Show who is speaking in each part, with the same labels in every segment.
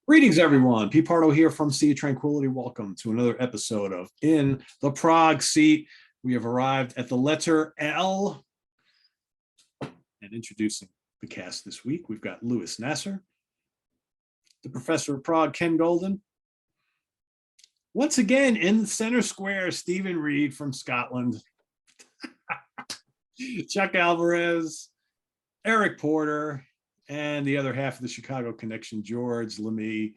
Speaker 1: Greetings, everyone. P. Pardo here from Sea of Tranquility. Welcome to another episode of In the Prog Seat. We have arrived at the letter L. And introducing the cast this week, we've got Louis Nasser, the professor of prog, Ken Golden. Once again, in the center square, Stephen Reed from Scotland, Chuck Alvarez, Eric Porter, and the other half of the Chicago connection, George Lemmy.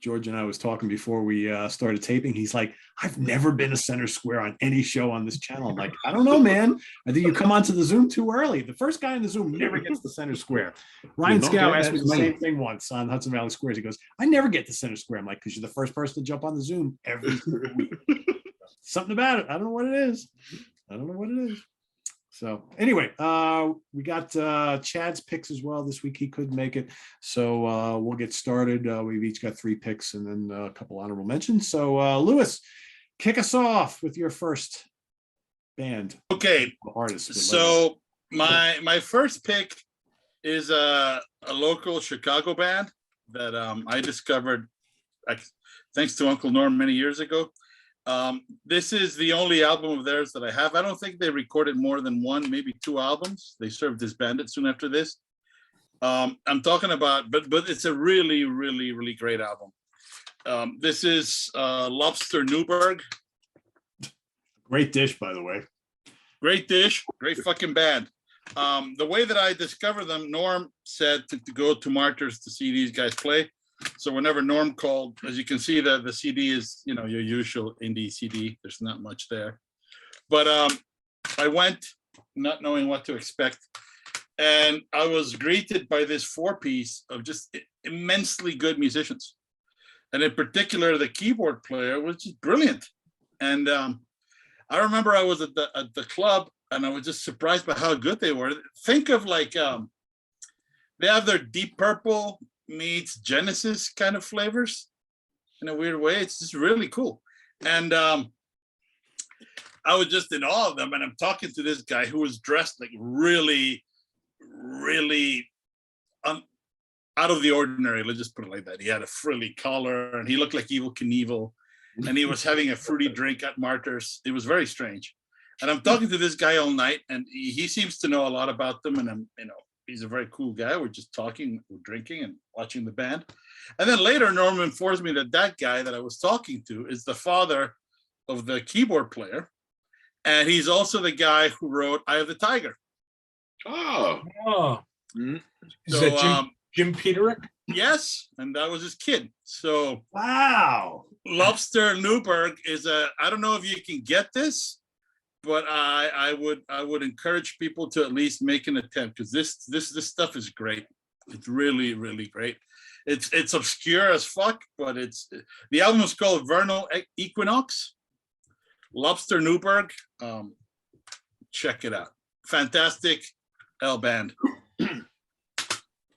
Speaker 1: George and I was talking before we started taping. He's like, I've never been a center square on any show on this channel. I'm like, I don't know, man. I think you come onto the Zoom too early. The first guy in the Zoom never gets the center square. Ryan Scow asked me the same thing once on Hudson Valley Squares. He goes, I never get the center square. I'm like, because you're the first person to jump on the Zoom every single week. Something about it. I don't know what it is. So anyway, we got Chad's picks as well this week. He couldn't make it. So we'll get started. We've each got 3 picks and then a couple honorable mentions. So Louis, kick us off with your first band.
Speaker 2: Okay.
Speaker 1: Artist.
Speaker 2: So my first pick is a local Chicago band that I discovered thanks to Uncle Norm many years ago. This is the only album of theirs that I have. I don't think they recorded more than 1, maybe 2 albums. They served as Bandit soon after this. I'm talking about, but it's a really, really, really great album. This is Lobster Newberg.
Speaker 1: Great dish, by the way.
Speaker 2: Great dish, great fucking band. The way that I discovered them, Norm said to go to Martyrs to see these guys play. So whenever Norm called, as you can see, the CD is, your usual indie CD. There's not much there. But I went not knowing what to expect. And I was greeted by this 4-piece of just immensely good musicians. And in particular, the keyboard player was just brilliant. And I remember I was at the club and I was just surprised by how good they were. Think of like, they have their Deep Purple meets Genesis kind of flavors in a weird way. It's just really cool. And I was just in awe of them. And I'm talking to this guy who was dressed like really, really out of the ordinary. Let's just put it like that. He had a frilly collar and he looked like Evel Knievel. And he was having a fruity drink at Martyrs. It was very strange. And I'm talking to this guy all night and he seems to know a lot about them. And I'm, he's a very cool guy. We're just talking, we're drinking and watching the band. And then later, Norm informs me that guy that I was talking to is the father of the keyboard player. And he's also the guy who wrote Eye of the Tiger.
Speaker 3: Oh.
Speaker 4: Mm-hmm. Is
Speaker 2: So,
Speaker 4: that Jim Peterick?
Speaker 2: Yes, and that was his kid. So
Speaker 1: Wow.
Speaker 2: Lobster Newberg is I don't know if you can get this, but I would encourage people to at least make an attempt because this stuff is great. It's really, really great. It's obscure as fuck, but the album is called Vernal Equinox. Lobster Newberg. Check it out. Fantastic L band.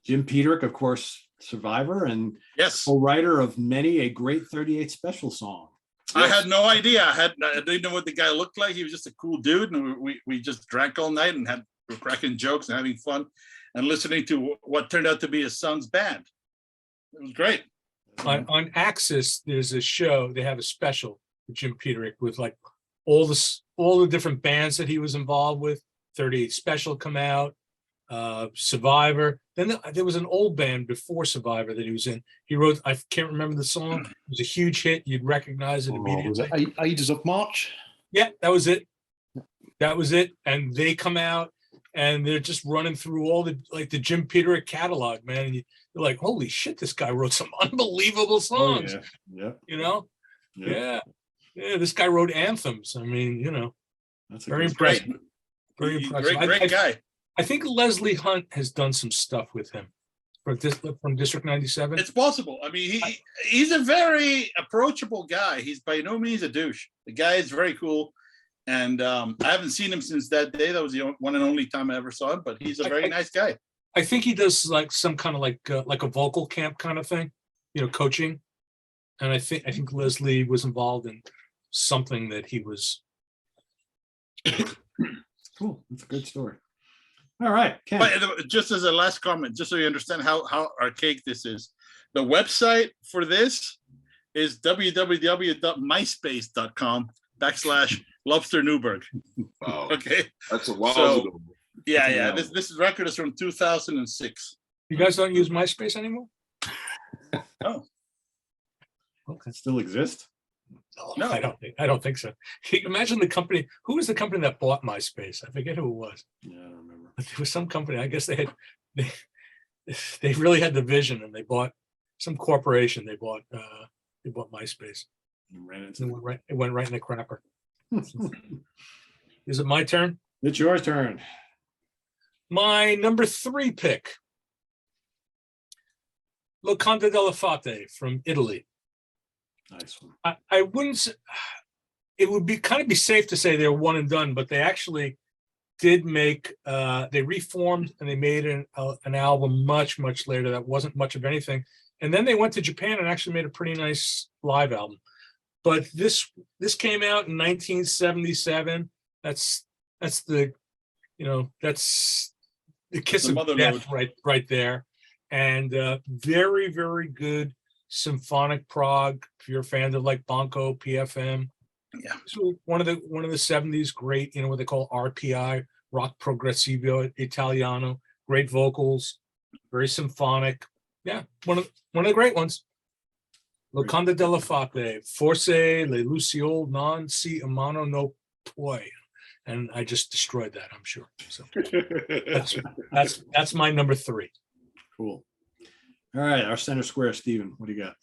Speaker 1: Jim Peterick, of course, Survivor and
Speaker 2: Yes,
Speaker 1: co-writer of many a great 38 Special song.
Speaker 2: I had no idea. I didn't know what the guy looked like. He was just a cool dude, and we just drank all night and were cracking jokes and having fun, and listening to what turned out to be his son's band. It was great.
Speaker 4: On Axis, there's a show. They have a special with Jim Peterick with like all the different bands that he was involved with. 38 Special come out, Survivor. Then there was an old band before Survivor that he was in. He wrote, I can't remember the song. It was a huge hit. You'd recognize it immediately.
Speaker 3: Was it Ages of March?
Speaker 4: Yeah, that was it. And they come out and they're just running through all the Jim Peterick catalog, man. And you're like, holy shit, this guy wrote some unbelievable songs.
Speaker 1: Oh, yeah.
Speaker 4: Yeah. This guy wrote anthems. I mean,
Speaker 1: That's
Speaker 4: very impressive.
Speaker 2: Great.
Speaker 4: Very impressive.
Speaker 2: Great guy.
Speaker 4: I think Leslie Hunt has done some stuff with him from District 97.
Speaker 2: It's possible. I mean, he's a very approachable guy. He's by no means a douche. The guy is very cool. And I haven't seen him since that day. That was the one and only time I ever saw him, but he's a very nice guy.
Speaker 4: I think he does like some kind of like a vocal camp kind of thing, coaching. And I think Leslie was involved in something that he was.
Speaker 1: Cool. That's a good story. All right. Ken.
Speaker 2: But just as a last comment, just so you understand how archaic this is, The website for this is www.myspace.com/Lobster Newberg.
Speaker 3: Wow.
Speaker 2: Okay.
Speaker 3: That's a while
Speaker 2: So-
Speaker 3: ago.
Speaker 2: Yeah. This record is from 2006.
Speaker 4: You guys don't use MySpace anymore?
Speaker 2: Oh.
Speaker 4: Okay.
Speaker 1: Still exist?
Speaker 2: No.
Speaker 4: I don't think so. Can you imagine the company? Who was the company that bought MySpace? I forget who it was.
Speaker 1: Yeah, I don't remember.
Speaker 4: But there was some company. I guess they really had the vision, and they bought some corporation. They bought MySpace.
Speaker 1: You ran
Speaker 4: It
Speaker 1: into
Speaker 4: went right in the crapper. Is it my turn?
Speaker 1: It's your turn.
Speaker 4: My number 3 pick, Locanda della Fate from Italy.
Speaker 1: Nice one.
Speaker 4: I wouldn't. It would be kind of be safe to say they're one and done, but they actually did make. They reformed and they made an album much later that wasn't much of anything, and then they went to Japan and actually made a pretty nice live album. But this came out in 1977. That's the kiss
Speaker 2: The
Speaker 4: of
Speaker 2: mother
Speaker 4: death
Speaker 2: lode.
Speaker 4: right there, and very good symphonic prog. If you're a fan of like Banco, PFM,
Speaker 2: Yeah.
Speaker 4: so one of the 70s great, what they call RPI, rock progressivo Italiano, great vocals, very symphonic. Yeah, one of the great ones. Locanda della Fate, forse le luciole non si amano no poi. And I just destroyed that, I'm sure. So that's my number 3.
Speaker 1: Cool. All right, our center square, Stephen. What do you got?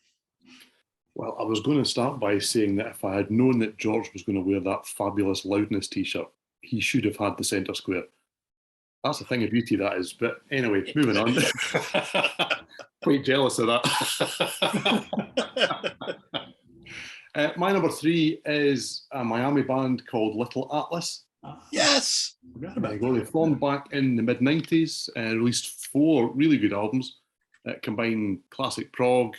Speaker 3: Well, I was going to start by saying that if I had known that George was going to wear that fabulous Loudness t-shirt, he should have had the centre square. That's a thing of beauty, that is. But anyway, moving on. Quite jealous of that. My number 3 is a Miami band called Little Atlas.
Speaker 2: Yes.
Speaker 1: Forgot about
Speaker 3: They formed back in the mid-90s and released 4 really good albums that combine classic prog,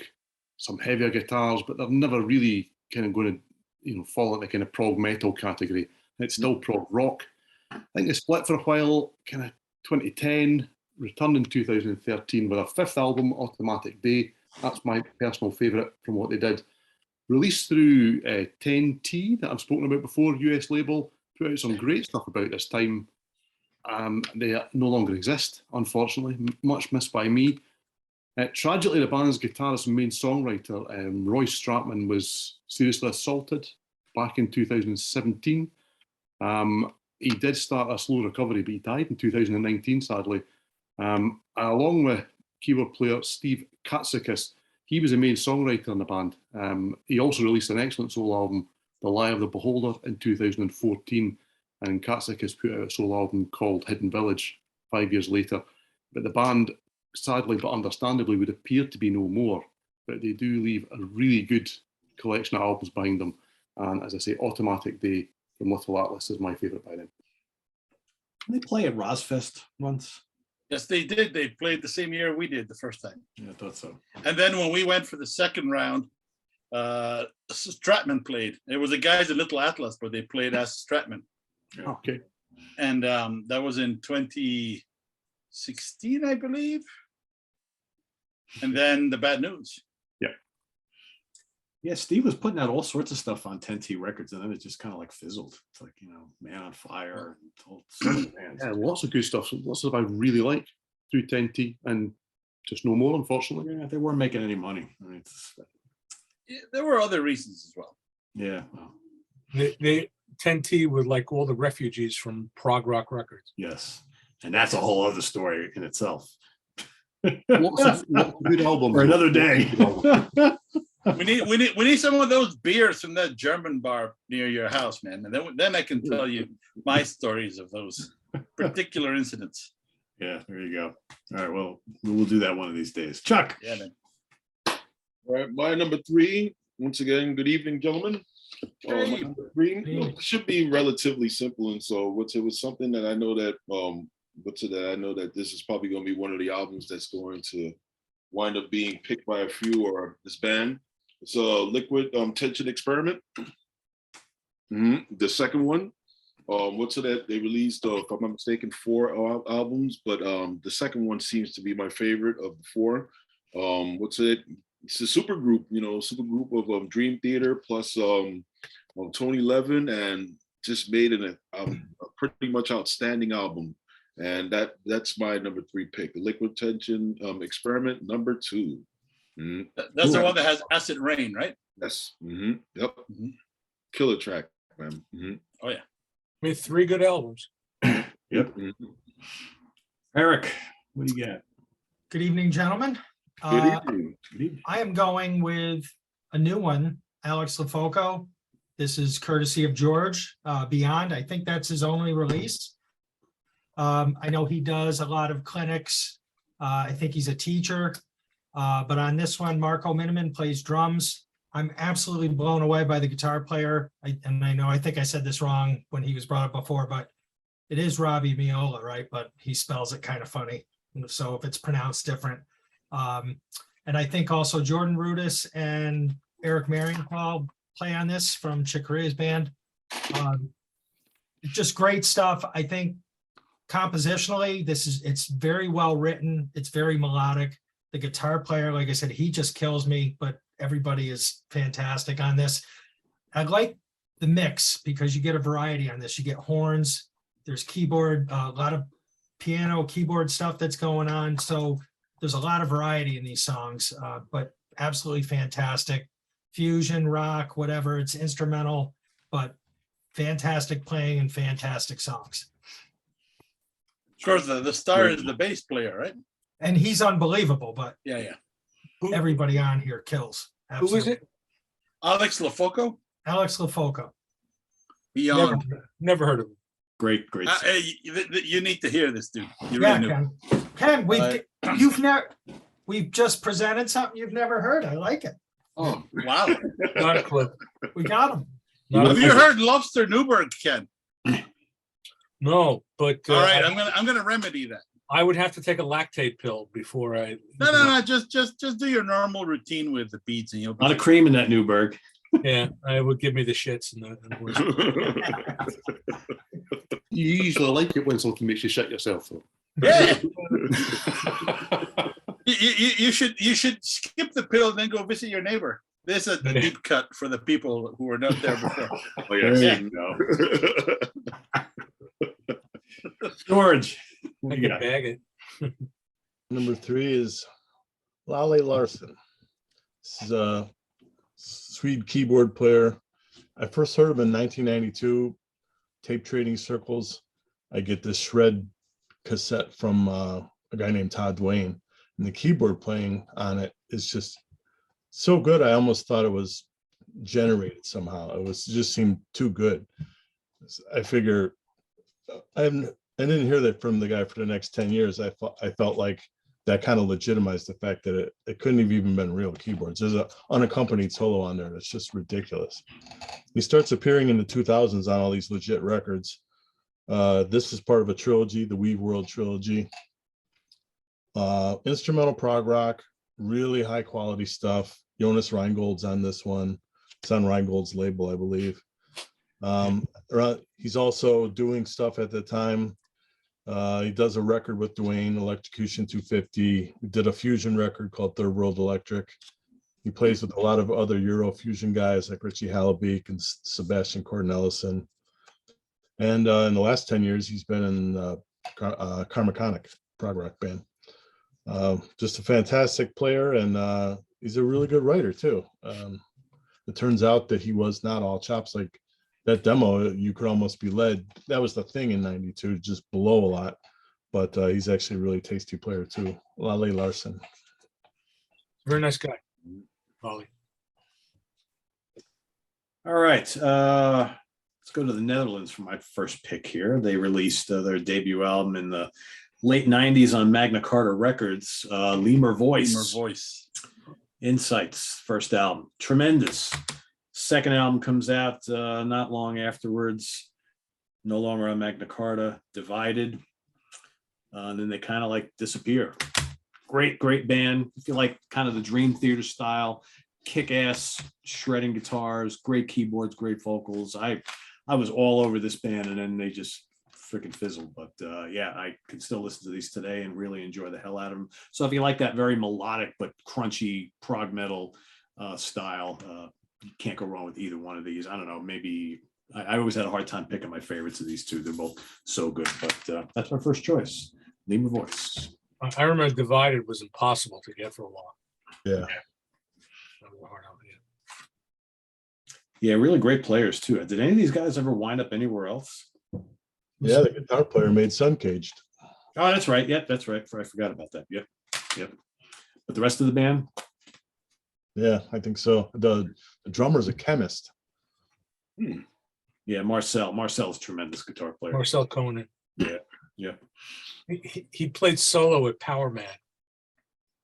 Speaker 3: some heavier guitars, but they're never really kind of going to, fall into the kind of prog metal category. It's still prog rock. I think they split for a while, kind of 2010, returned in 2013 with a 5th album, Automatic Day. That's my personal favourite from what they did. Released through 10T, that I've spoken about before, US label, put out some great stuff about this time. They no longer exist, unfortunately, much missed by me. Tragically, the band's guitarist and main songwriter, Roy Stratman, was seriously assaulted back in 2017. He did start a slow recovery, but he died in 2019, sadly. Along with keyboard player Steve Katsakis, he was the main songwriter in the band. He also released an excellent solo album, The Lie of the Beholder, in 2014, and Katsakis put out a solo album called Hidden Village 5 years later. But the band, sadly but understandably, would appear to be no more, but they do leave a really good collection of albums behind them. And as I say, Automatic Day from Little Atlas is my favourite by them.
Speaker 1: Didn't they play at Rosfest once?
Speaker 2: Yes, they did. They played the same year we did the first time.
Speaker 1: Yeah, I thought so.
Speaker 2: And then when we went for the second round, Stratman played. It was the guys at Little Atlas, but they played as Stratman.
Speaker 3: Okay.
Speaker 2: And that was in 2016, I believe. And then the Bad News.
Speaker 1: Yeah, Steve was putting out all sorts of stuff on 10T Records, and then it just kind of like fizzled. It's like, Man on Fire, and all sorts of bands.
Speaker 3: Yeah, lots of good stuff. Lots of stuff I really like through 10T, and just no more, unfortunately.
Speaker 1: Yeah, they weren't making any money. I mean,
Speaker 2: Yeah, there were other reasons as well.
Speaker 1: yeah, well,
Speaker 4: They 10T were like all the refugees from prog rock records.
Speaker 1: yes. And that's a whole other story in itself.
Speaker 3: Lots of good albums.
Speaker 1: For another day.
Speaker 2: We need some of those beers from that German bar near your house, man. And then I can tell you my stories of those particular incidents.
Speaker 1: Yeah, there you go. All right, well, we'll do that one of these days. Chuck.
Speaker 2: Yeah, man.
Speaker 5: All right, my number 3. Once again, good evening, gentlemen. My number 3 should be relatively simple, and so it was something that I know that this is probably going to be one of the albums that's going to wind up being picked by a few or this band. It's a Liquid Tension Experiment. The second one, that they released, if I'm not mistaken, 4 albums, but the second one seems to be my favorite of the 4. What's it? It's a super group, super group of Dream Theater plus Tony Levin, and just made a pretty much outstanding album. And that's my number 3 pick, the Liquid Tension Experiment number 2. Mm-hmm.
Speaker 2: That's the one that has Acid Rain, right?
Speaker 5: Yes. Mm-hmm. Yep. Mm-hmm. Killer track, man. Mm-hmm.
Speaker 2: Oh yeah.
Speaker 4: We have 3 good albums.
Speaker 1: Yep.
Speaker 5: Mm-hmm.
Speaker 1: Eric, what do you got?
Speaker 6: Good evening, gentlemen.
Speaker 5: Good evening.
Speaker 1: Good evening.
Speaker 6: I am going with a new one, Alex Lafoco. This is courtesy of George, Beyond. I think that's his only release. I know he does a lot of clinics. I think he's a teacher. But on this one, Marco Miniman plays drums. I'm absolutely blown away by the guitar player. I think I said this wrong when he was brought up before, but it is Robbie Miola, right? But he spells it kind of funny. So if it's pronounced different. And I think also Jordan Rudis and Eric Marienthal play on this from Chick Corea's band. Just great stuff. I think compositionally, it's very well written. It's very melodic. The guitar player, like I said, he just kills me, but everybody is fantastic on this. I like the mix because you get a variety on this. You get horns, there's keyboard, a lot of piano, keyboard stuff that's going on. So there's a lot of variety in these songs, but absolutely fantastic. Fusion, rock, whatever, it's instrumental, but fantastic playing and fantastic songs.
Speaker 2: Of course, the star is the bass player, right?
Speaker 6: And he's unbelievable, but
Speaker 2: Yeah.
Speaker 6: everybody on here kills.
Speaker 4: Who is it?
Speaker 2: Alex Lafoco?
Speaker 6: Alex Lafoco.
Speaker 2: Beyond.
Speaker 4: Never heard of him.
Speaker 1: Great.
Speaker 2: You need to hear this, dude. You
Speaker 6: Yeah,
Speaker 2: really do.
Speaker 6: Ken, we've just presented something you've never heard. I like it.
Speaker 2: Oh, wow.
Speaker 4: Not a clue.
Speaker 6: We got him.
Speaker 4: Not
Speaker 2: Have
Speaker 4: a
Speaker 2: you
Speaker 4: clue.
Speaker 2: heard Lobster Newberg, Ken?
Speaker 4: No, but
Speaker 2: All right, I'm gonna remedy that.
Speaker 4: I would have to take a lactate pill before I.
Speaker 2: No. Just do your normal routine with the beats, and you'll.
Speaker 1: A lot of cream in that Newberg.
Speaker 4: Yeah, I would give me the shits and
Speaker 3: You usually like it when something makes you shit yourself, though.
Speaker 2: Yeah. you should skip the pill and then go visit your neighbor. This is a deep cut for the people who were not there before.
Speaker 5: Oh, yes.
Speaker 2: Yeah.
Speaker 1: George,
Speaker 4: I
Speaker 1: what do
Speaker 4: can
Speaker 1: you got?
Speaker 4: bag it.
Speaker 7: Number 3 is Lale Larson. This is a Swede keyboard player. I first heard him in 1992, tape trading circles. I get this shred cassette from a guy named Todd Duane, and the keyboard playing on it is just so good. I almost thought it was generated somehow. It just seemed too good. I figure I didn't hear that from the guy for the next 10 years. I felt like that kind of legitimized the fact that it couldn't have even been real keyboards. There's an unaccompanied solo on there that's just ridiculous. He starts appearing in the 2000s on all these legit records. This is part of a trilogy, the Weave World trilogy. Instrumental prog rock, really high quality stuff. Jonas Reingold's on this one. It's on Reingold's label, I believe. He's also doing stuff at the time. He does a record with Duane, Electrocution 250. He did a fusion record called Third World Electric. He plays with a lot of other Euro fusion guys like Richie Halabeek and Sebastian Cornelison. And in the last 10 years, he's been in Karmakonic, prog rock band. Just a fantastic player, and he's a really good writer too. It turns out that he was not all chops. Like that demo, you could almost be led. That was the thing in '92, just blow a lot. But he's actually a really tasty player too. Lale Larson.
Speaker 4: Very nice guy, Ollie.
Speaker 1: All right. Let's go to the Netherlands for my first pick here. They released their debut album in the late 90s on Magna Carta Records, Lemur Voice.
Speaker 2: Lemur Voice.
Speaker 1: Insights, first album. Tremendous. Second album comes out not long afterwards. No longer on Magna Carta, Divided. And then they kind of like disappear. Great band. If you like kind of the Dream Theater style, kick-ass shredding guitars, great keyboards, great vocals. I was all over this band, and then they just freaking fizzled. But yeah, I can still listen to these today and really enjoy the hell out of them. So if you like that very melodic but crunchy prog metal style, you can't go wrong with either one of these. I don't know, maybe I always had a hard time picking my favorites of these two. They're both so good, but that's my first choice. Lemur Voice.
Speaker 4: I remember Divided was impossible to get for a while.
Speaker 7: Yeah.
Speaker 1: Yeah, really great players too. Did any of these guys ever wind up anywhere else?
Speaker 7: Yeah, the guitar player made Sun Caged.
Speaker 1: Oh, that's right. Yep, that's right. I forgot about that. Yep. But the rest of the band?
Speaker 7: Yeah, I think so. The drummer's a chemist.
Speaker 1: Yeah, Marcel's a tremendous guitar player.
Speaker 4: Marcel Conan.
Speaker 1: Yeah.
Speaker 4: He played solo with Power Man.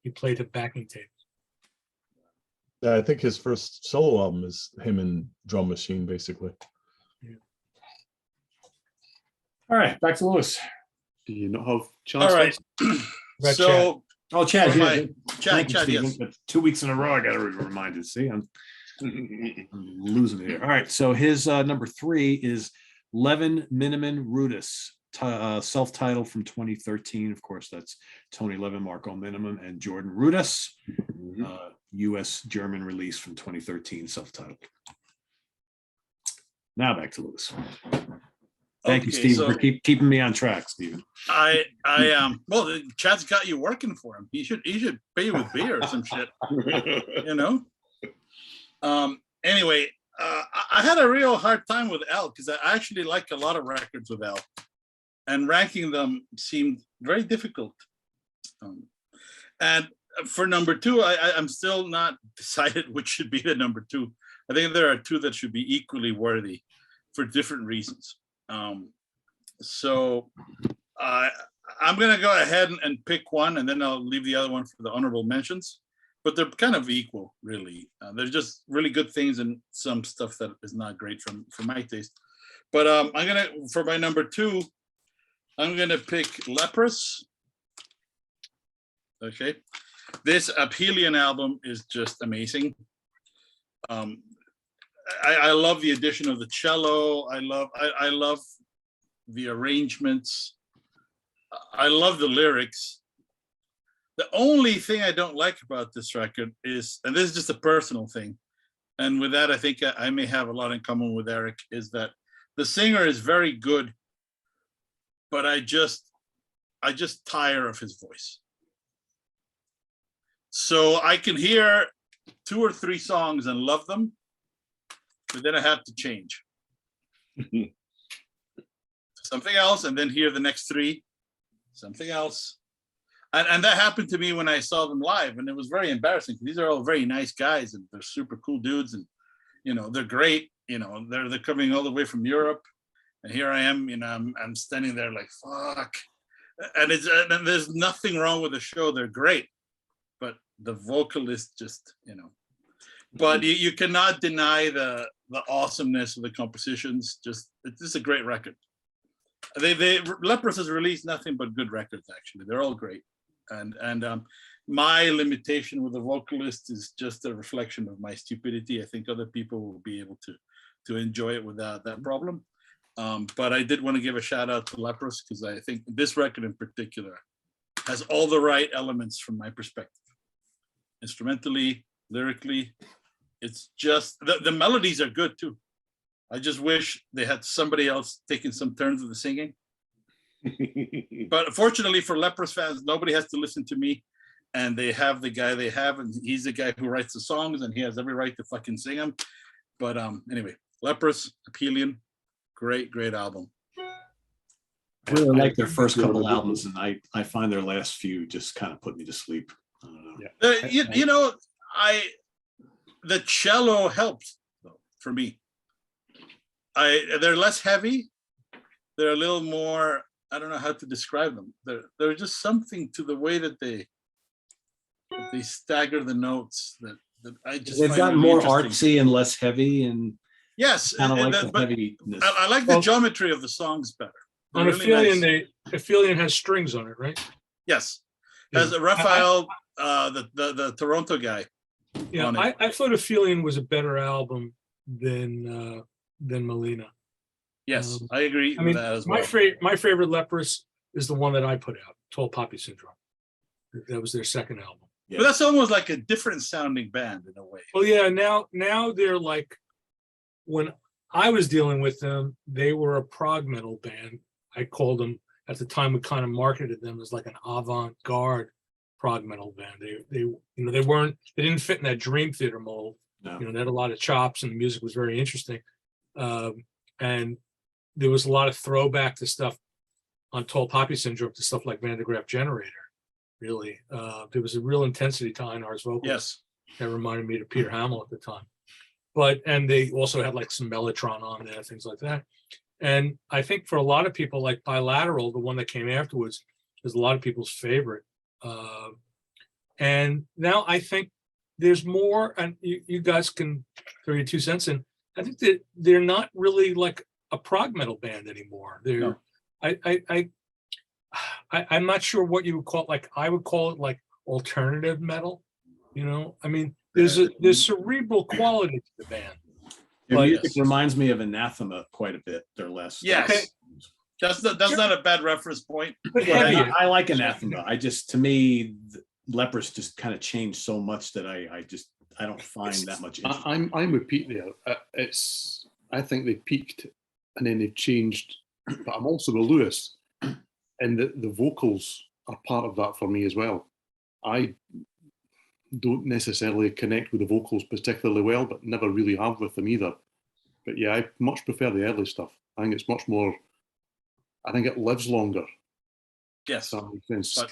Speaker 4: He played a backing tape.
Speaker 7: Yeah, I think his first solo album is him and Drum Machine, basically.
Speaker 1: All right, back to Lewis.
Speaker 3: Do you not have chance?
Speaker 2: All right.
Speaker 4: Red
Speaker 2: So
Speaker 1: Oh, Chad,
Speaker 2: For
Speaker 1: yeah,
Speaker 2: my-
Speaker 1: thank you,
Speaker 2: Chad,
Speaker 1: Stephen.
Speaker 2: yes.
Speaker 1: But 2 weeks in a row, I got to be reminded. See, I'm losing it here. All right, so his number 3 is Levin Miniman Rudis, self-titled from 2013. Of course, that's Tony Levin, Marco Miniman, and Jordan Rudis. U.S. German release from 2013, self-titled. Now back to Lewis. Thank you,
Speaker 2: Okay,
Speaker 1: Steve,
Speaker 2: so-
Speaker 1: for keeping me on track, Stephen.
Speaker 2: well, Chad's got you working for him. He should pay you with beer or some shit, you know. Anyway, I had a real hard time with L because I actually like a lot of records with L, and ranking them seemed very difficult. And for number 2, I'm still not decided which should be the number 2. I think there are 2 that should be equally worthy for different reasons. So I'm going to go ahead and pick one, and then I'll leave the other one for the honorable mentions. But they're kind of equal, really. They're just really good things and some stuff that is not great for my taste. But for my number 2, I'm going to pick Leprous. Okay. This Aphelion album is just amazing. I love the addition of the cello. I love the arrangements. I love the lyrics. The only thing I don't like about this record is, and this is just a personal thing, and with that I think I may have a lot in common with Eric, is that the singer is very good, but I just tire of his voice. So I can hear 2 or 3 songs and love them, but then I have to change something else, and then hear the next 3, something else. And that happened to me when I saw them live, and it was very embarrassing. These are all very nice guys, and they're super cool dudes, and they're great. They're coming all the way from Europe, and here I am. I'm standing there like fuck, and there's nothing wrong with the show. They're great, but the vocalist just But you cannot deny the awesomeness of the compositions. It's a great record. Leprous has released nothing but good records. Actually, they're all great. And my limitation with the vocalist is just a reflection of my stupidity. I think other people will be able to enjoy it without that problem. But I did want to give a shout out to Leprous because I think this record in particular has all the right elements from my perspective. Instrumentally, lyrically, it's just the melodies are good too. I just wish they had somebody else taking some turns with the singing. But fortunately for Leprous fans, nobody has to listen to me, and they have the guy they have, and he's the guy who writes the songs, and he has every right to fucking sing them. But anyway, Leprous, Aphelion, great album.
Speaker 1: I really like their first couple albums, and I find their last few just kind of put me to sleep. I don't know.
Speaker 3: Yeah.
Speaker 2: The cello helps though, for me. They're less heavy. They're a little more, I don't know how to describe them. There's just something to the way that they stagger the notes that I just
Speaker 1: They've
Speaker 2: find
Speaker 1: gotten
Speaker 2: really
Speaker 1: more
Speaker 2: interesting.
Speaker 1: artsy and less heavy, and
Speaker 2: Yes,
Speaker 1: kind of like the
Speaker 2: but
Speaker 1: heaviness.
Speaker 2: I like the geometry of the songs better.
Speaker 4: On
Speaker 2: They're really
Speaker 4: Aphelion,
Speaker 2: nice.
Speaker 4: Aphelion has strings on it, right?
Speaker 2: Yes, as Raphael, the Toronto guy.
Speaker 4: Yeah,
Speaker 2: on it.
Speaker 4: I thought Aphelion was a better album than Melina.
Speaker 2: Yes, I agree
Speaker 4: I
Speaker 2: with
Speaker 4: mean,
Speaker 2: that as
Speaker 4: my
Speaker 2: well.
Speaker 4: my favorite Leprous is the one that I put out, Tall Poppy Syndrome. That was their second album.
Speaker 1: Yeah.
Speaker 2: But that's almost like a different sounding band in a way.
Speaker 4: Well, yeah, now they're like, when I was dealing with them, they were a prog metal band. I called them at the time. We kind of marketed them as like an avant-garde prog metal band. They they didn't fit in that Dream Theater mold.
Speaker 1: No.
Speaker 4: They had a lot of chops and the music was very interesting. And there was a lot of throwback to stuff on Tall Poppy Syndrome, to stuff like Van de Graaff Generator. Really, there was a real intensity to Einar's vocals.
Speaker 2: Yes.
Speaker 4: That reminded me of Peter Hamill at the time. And they also had like some Mellotron on there, things like that. And I think for a lot of people, like Bilateral, the one that came afterwards, is a lot of people's favorite. And now I think there's more, and you guys can throw your 2 cents in. I think that they're not really like a prog metal band anymore. They're,
Speaker 2: No.
Speaker 4: I'm not sure what you would call it. Like, I would call it like alternative metal. I mean, there's cerebral quality to the band.
Speaker 1: Their
Speaker 4: But-
Speaker 1: music reminds me of Anathema quite a bit. They're less.
Speaker 2: Yes.
Speaker 4: Okay.
Speaker 2: That's not a bad reference point.
Speaker 4: But
Speaker 1: Yeah,
Speaker 4: heavier.
Speaker 1: I like Anathema. To me, Leprous just kind of changed so much that I don't find that much interest.
Speaker 3: I'm with Pete there. I think they peaked and then they've changed. But I'm also with Lewis, and the vocals are part of that for me as well. I don't necessarily connect with the vocals particularly well, but never really have with them either. But yeah, I much prefer the early stuff. I think it's much more. I think it lives longer.
Speaker 2: Yes.
Speaker 3: That makes sense.
Speaker 2: But-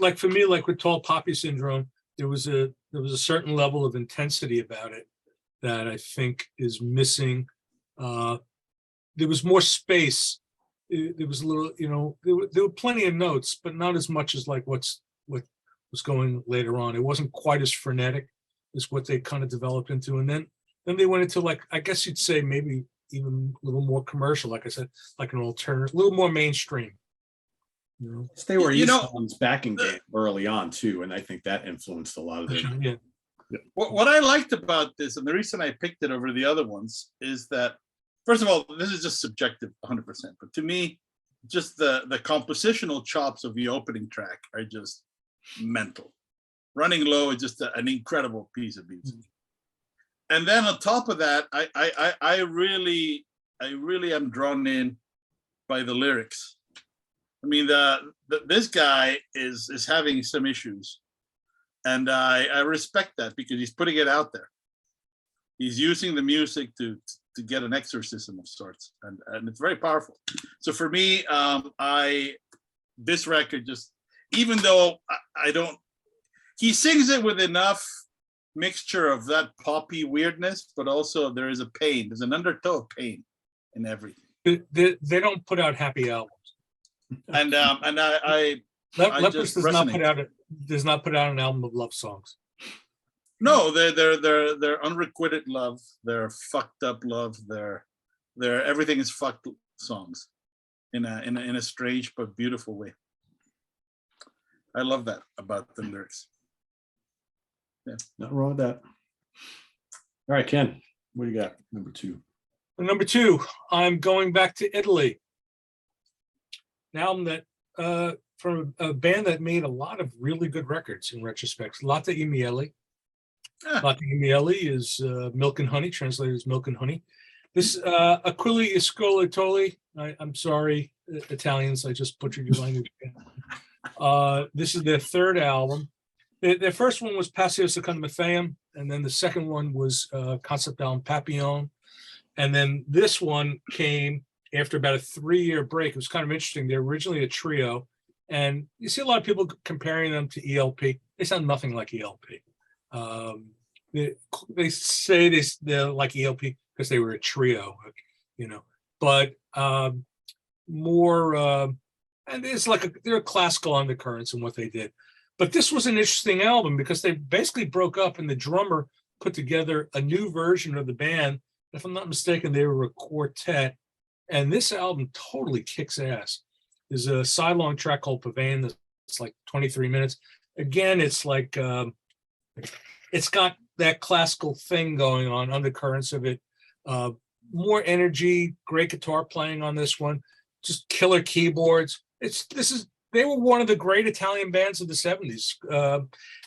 Speaker 4: Like for me, like with Tall Poppy Syndrome, there was a certain level of intensity about it that I think is missing. There was more space. There was a little, there were plenty of notes, but not as much as like what was going later on. It wasn't quite as frenetic as what they kind of developed into. And then they went into, like, I guess you'd say maybe even a little more commercial, like I said, like an alternative, a little more mainstream.
Speaker 1: They were
Speaker 2: You know,
Speaker 1: Eastbourne's backing band early on too, and I think that influenced a lot of their.
Speaker 4: Yeah.
Speaker 2: What I liked about this, and the reason I picked it over the other ones, is that, first of all, this is just subjective 100%. But to me, just the compositional chops of the opening track are just mental. Running Low is just an incredible piece of music. And then on top of that, I really am drawn in by the lyrics. I mean, this guy is having some issues, and I respect that because he's putting it out there. He's using the music to get an exorcism of sorts, and it's very powerful. So for me, this record just, even though I don't, he sings it with enough mixture of that poppy weirdness, but also there is a pain. There's an undertow of pain in everything.
Speaker 4: They don't put out happy albums.
Speaker 2: And I
Speaker 4: Leprous
Speaker 2: just
Speaker 4: does not put out an album of love songs.
Speaker 2: no, they're unrequited love. They're fucked up love. They're everything is fucked songs in a strange but beautiful way. I love that about the lyrics. Yeah.
Speaker 1: Nothing wrong with that. All right, Ken, what do you got? Number 2.
Speaker 4: Number 2, I'm going back to Italy. An album that from a band that made a lot of really good records in retrospect. Latte e Miele. Latte e Miele is milk and honey, translated as milk and honey. This Aquili Iscolatoli. I'm sorry, Italians, I just butchered your language again. This is their third album. Their first one was Passio Secondo Matheum, and then the second one was Concept Album Papillon. And then this one came after about a 3-year break. It was kind of interesting. They're originally a trio, and you see a lot of people comparing them to ELP. They sound nothing like ELP. They say they're like ELP because they were a trio, but more, and it's like they're a classical undercurrents in what they did. But this was an interesting album because they basically broke up, and the drummer put together a new version of the band. If I'm not mistaken, they were a quartet. And this album totally kicks ass. There's a sidelong track called Pavane that's like 23 minutes. Again, it's like, it's got that classical thing going on, undercurrents of it. more energy, great guitar playing on this one, just killer keyboards. They were one of the great Italian bands of the 70s.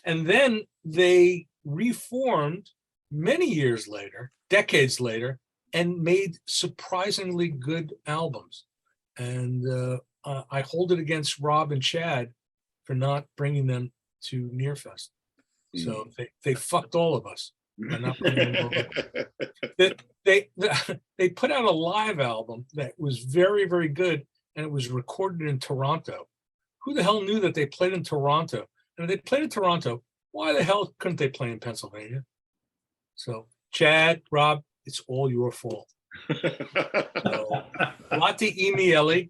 Speaker 4: And then they reformed many years later, decades later, and made surprisingly good albums. And I hold it against Rob and Chad for not bringing them to Nearfest. So they fucked all of us by not bringing them over. They put out a live album that was very, very good, and it was recorded in Toronto. Who the hell knew that they played in Toronto? And if they played in Toronto, why the hell couldn't they play in Pennsylvania? So, Chad, Rob, it's all your fault. So, Latte E Miele,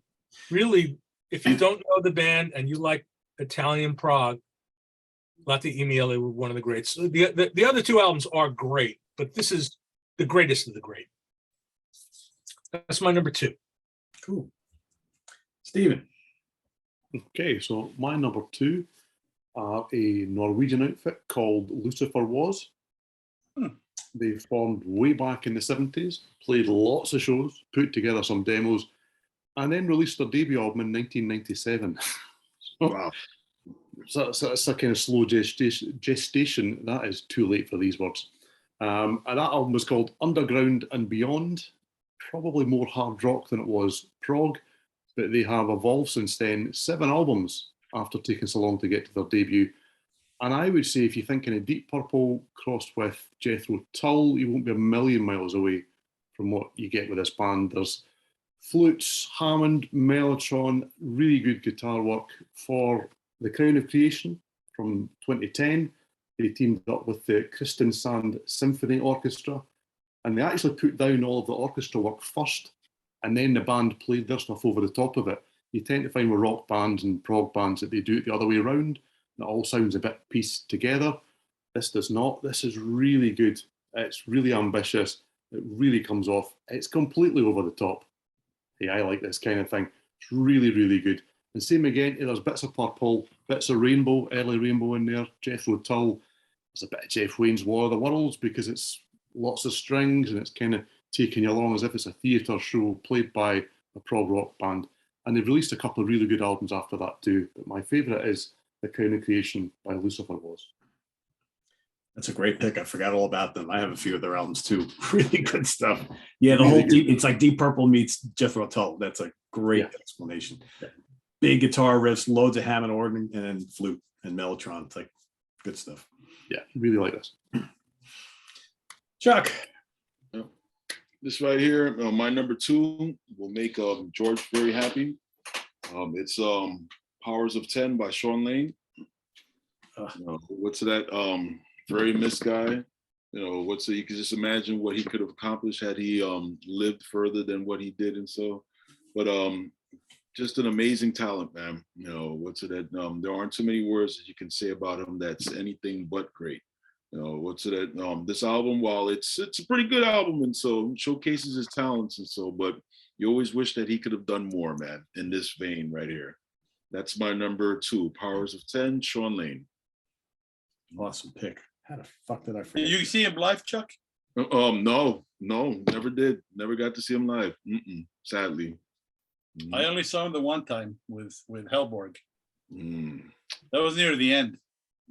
Speaker 4: really, if you don't know the band and you like Italian prog, Latte E Miele were one of the greats. The other two albums are great, but this is the greatest of the great. That's my number 2.
Speaker 1: Cool. Steven.
Speaker 3: Okay, so my number 2 are a Norwegian outfit called Lucifer Was. They formed way back in the 70s, played lots of shows, put together some demos, and then released their debut album in 1997.
Speaker 5: Wow.
Speaker 3: So it's a kind of slow gestation. That is too late for these words. And that album was called Underground and Beyond, probably more hard rock than it was prog, but they have evolved since then, 7 albums after taking so long to get to their debut. And I would say if you're thinking of Deep Purple crossed with Jethro Tull, you won't be a million miles away from what you get with this band. There's flutes, Hammond, Mellotron, really good guitar work. For The Crown of Creation from 2010, they teamed up with the Kristiansand Symphony Orchestra, and they actually put down all of the orchestra work first, and then the band played their stuff over the top of it. You tend to find with rock bands and prog bands that they do it the other way around. It all sounds a bit pieced together. This does not. This is really good. It's really ambitious. It really comes off. It's completely over the top. Hey, I like this kind of thing. It's really, really good. And same again, there's bits of Purple, bits of Rainbow, early Rainbow in there, Jethro Tull. There's a bit of Jeff Wayne's War of the Worlds because it's lots of strings and it's kind of taking you along as if it's a theatre show played by a prog rock band. And they've released a couple of really good albums after that too. But my favourite is The Crown of Creation by Lucifer Was.
Speaker 1: That's a great pick. I forgot all about them. I have a few of their albums too. Really good stuff. Yeah, the whole it's like Deep Purple meets Jethro Tull. That's a great explanation. Yeah. Big guitar riffs, loads of Hammond organ, and then flute and Mellotron. It's like good stuff.
Speaker 3: Yeah, really like this.
Speaker 1: Chuck.
Speaker 5: This right here, my number 2 will make George very happy. It's Powers of 10 by Sean Lane. What's that? Very missed guy. You can just imagine what he could have accomplished had he lived further than what he did, and so. But just an amazing talent, man. There aren't too many words that you can say about him that's anything but great. This album, while it's a pretty good album, and so showcases his talents, and so, but you always wish that he could have done more, man, in this vein right here. That's my number 2, Powers of 10, Sean Lane.
Speaker 1: Awesome pick. How the fuck did I forget?
Speaker 2: Did you see him live, Chuck?
Speaker 5: No, never did. Never got to see him live. Sadly.
Speaker 2: I only saw him the one time with Hellborg. That was near the end.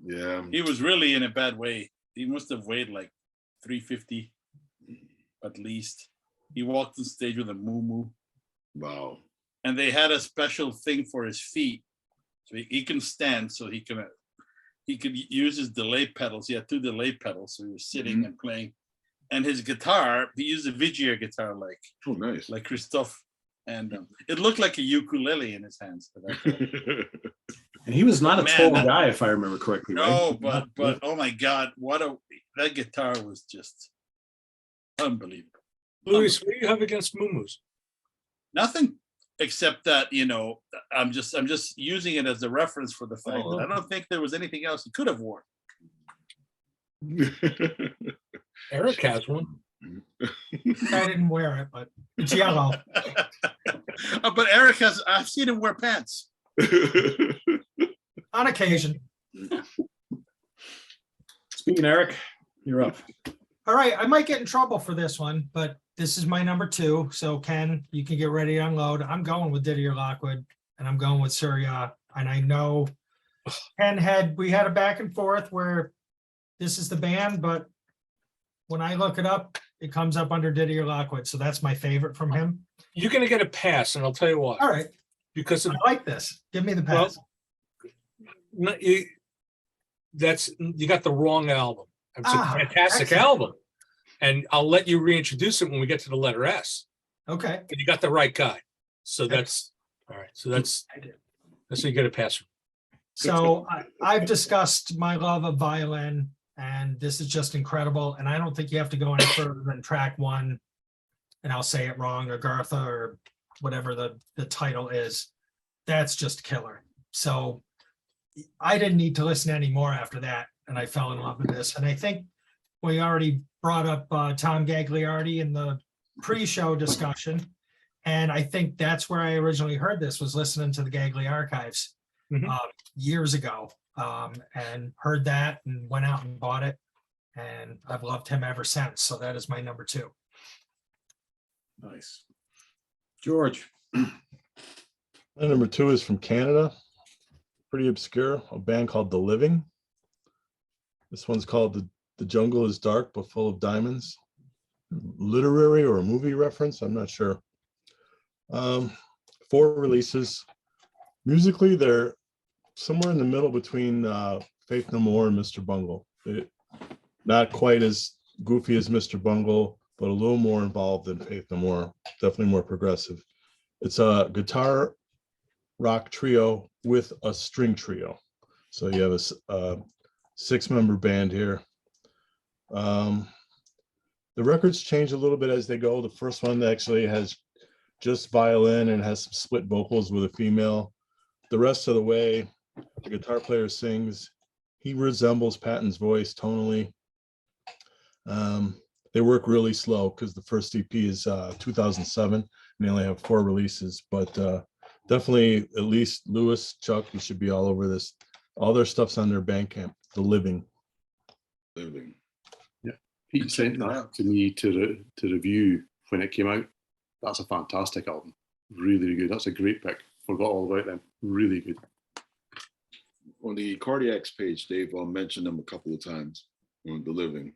Speaker 5: Yeah.
Speaker 2: He was really in a bad way. He must have weighed like 350 at least. He walked on stage with a moo-moo.
Speaker 5: Wow.
Speaker 2: And they had a special thing for his feet. So he can stand, so he could use his delay pedals. He had 2 delay pedals, so he was sitting and playing. And his guitar, he used a Vigier guitar like Christophe. And it looked like a ukulele in his hands.
Speaker 1: And he was not a tall guy, if I remember correctly.
Speaker 2: No,
Speaker 1: right?
Speaker 2: but oh my God, that guitar was just unbelievable.
Speaker 4: Luis, what do you have against Mumus?
Speaker 2: Nothing, except that I'm just using it as a reference for the fact that I don't think there was anything else he could have worn.
Speaker 4: Eric has one.
Speaker 6: I didn't wear it, but it's yellow.
Speaker 2: But Eric I've seen him wear pants.
Speaker 6: On occasion.
Speaker 1: Speaking, Eric, you're up.
Speaker 6: All right, I might get in trouble for this one, but this is my number 2. So Ken, you can get ready to unload. I'm going with Didier Lockwood and I'm going with Surya. And I know Ken we had a back and forth where this is the band, but when I look it up, it comes up under Didier Lockwood. So that's my favorite from him.
Speaker 4: You're gonna get a pass, and I'll tell you why.
Speaker 6: All right.
Speaker 4: Because of
Speaker 6: I like this. Give me the
Speaker 4: Well,
Speaker 6: pass.
Speaker 4: no, you got the wrong album. It's a
Speaker 6: Ah,
Speaker 4: fantastic
Speaker 6: excellent.
Speaker 4: album, and I'll let you reintroduce it when we get to the letter S.
Speaker 6: Okay.
Speaker 4: But you got the right guy, so that's all right. So that's what you get a pass from.
Speaker 6: So I've discussed my love of violin, and this is just incredible. And I don't think you have to go any further than track 1, and I'll say it wrong, Agartha or whatever the title is. That's just killer. So I didn't need to listen anymore after that, and I fell in love with this. And I think we already brought up Tom Gagliardi in the pre-show discussion, and I think that's where I originally heard this, was listening to the Gagli archives
Speaker 4: Mhm.
Speaker 6: years ago, and heard that and went out and bought it, and I've loved him ever since. So that is my number 2.
Speaker 1: Nice. George.
Speaker 7: My number 2 is from Canada. Pretty obscure, a band called The Living. This one's called The Jungle is Dark but Full of Diamonds. Literary or a movie reference, I'm not sure. 4 releases. Musically, they're somewhere in the middle between Faith No More and Mr. Bungle. Not quite as goofy as Mr. Bungle, but a little more involved than Faith No More. Definitely more progressive. It's a guitar rock trio with a string trio. So you have a 6-member band here. The records change a little bit as they go. The first one actually has just violin and has some split vocals with a female. The rest of the way, the guitar player sings. He resembles Patton's voice tonally. They work really slow because the first EP is 2007 and they only have 4 releases, but definitely at least Lewis, Chuck, you should be all over this. All their stuff's on their Bandcamp, The Living.
Speaker 3: Pete sent that to me to review when it came out. That's a fantastic album. Really, really good. That's a great pick. Forgot all about them. Really good.
Speaker 5: On the Cardiacs page, Dave mentioned them a couple of times on The Living.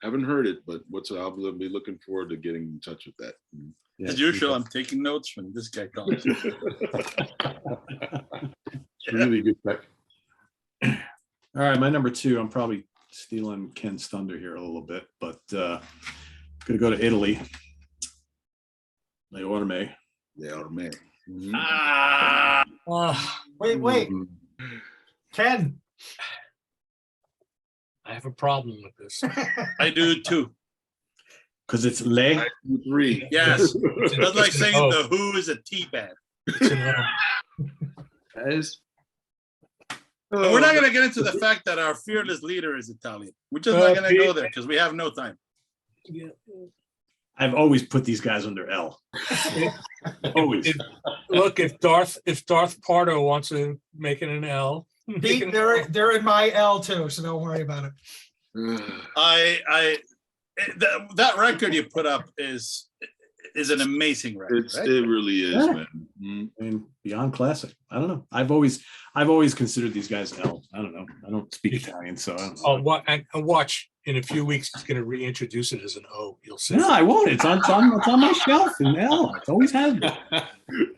Speaker 5: Haven't heard it, but what's an album? I'll be looking forward to getting in touch with that.
Speaker 3: Yeah,
Speaker 2: As usual, I'm taking notes when this guy comes.
Speaker 3: really good pick.
Speaker 1: All right, my number 2, I'm probably stealing Ken's thunder here a little bit, but gonna go to Italy. Le Orme.
Speaker 5: Yeah, man.
Speaker 6: Wait. Ken.
Speaker 4: I have a problem with this.
Speaker 2: I do too.
Speaker 1: Because it's Le.
Speaker 5: 3.
Speaker 2: Yes. That's like saying
Speaker 4: Oh.
Speaker 2: the Who is a tea band.
Speaker 4: It's an L.
Speaker 3: It is.
Speaker 2: But we're not going to get into the fact that our fearless leader is Italian. We're just not going to go there because we have no time.
Speaker 1: I've always put these guys under L. Always.
Speaker 4: Look, if Darth Pardo wants to make it an L,
Speaker 6: Pete, they're in my L too, so don't worry about it.
Speaker 2: That record you put up is an amazing record. Right?
Speaker 5: It really is,
Speaker 1: Yeah.
Speaker 5: man.
Speaker 1: I mean, beyond classic. I don't know. I've always considered these guys L. I don't know. I don't speak Italian, so I don't know.
Speaker 4: and watch in a few weeks. He's going to reintroduce it as an O. You'll see.
Speaker 1: No, I won't. It's on my shelf in L. It's always has been.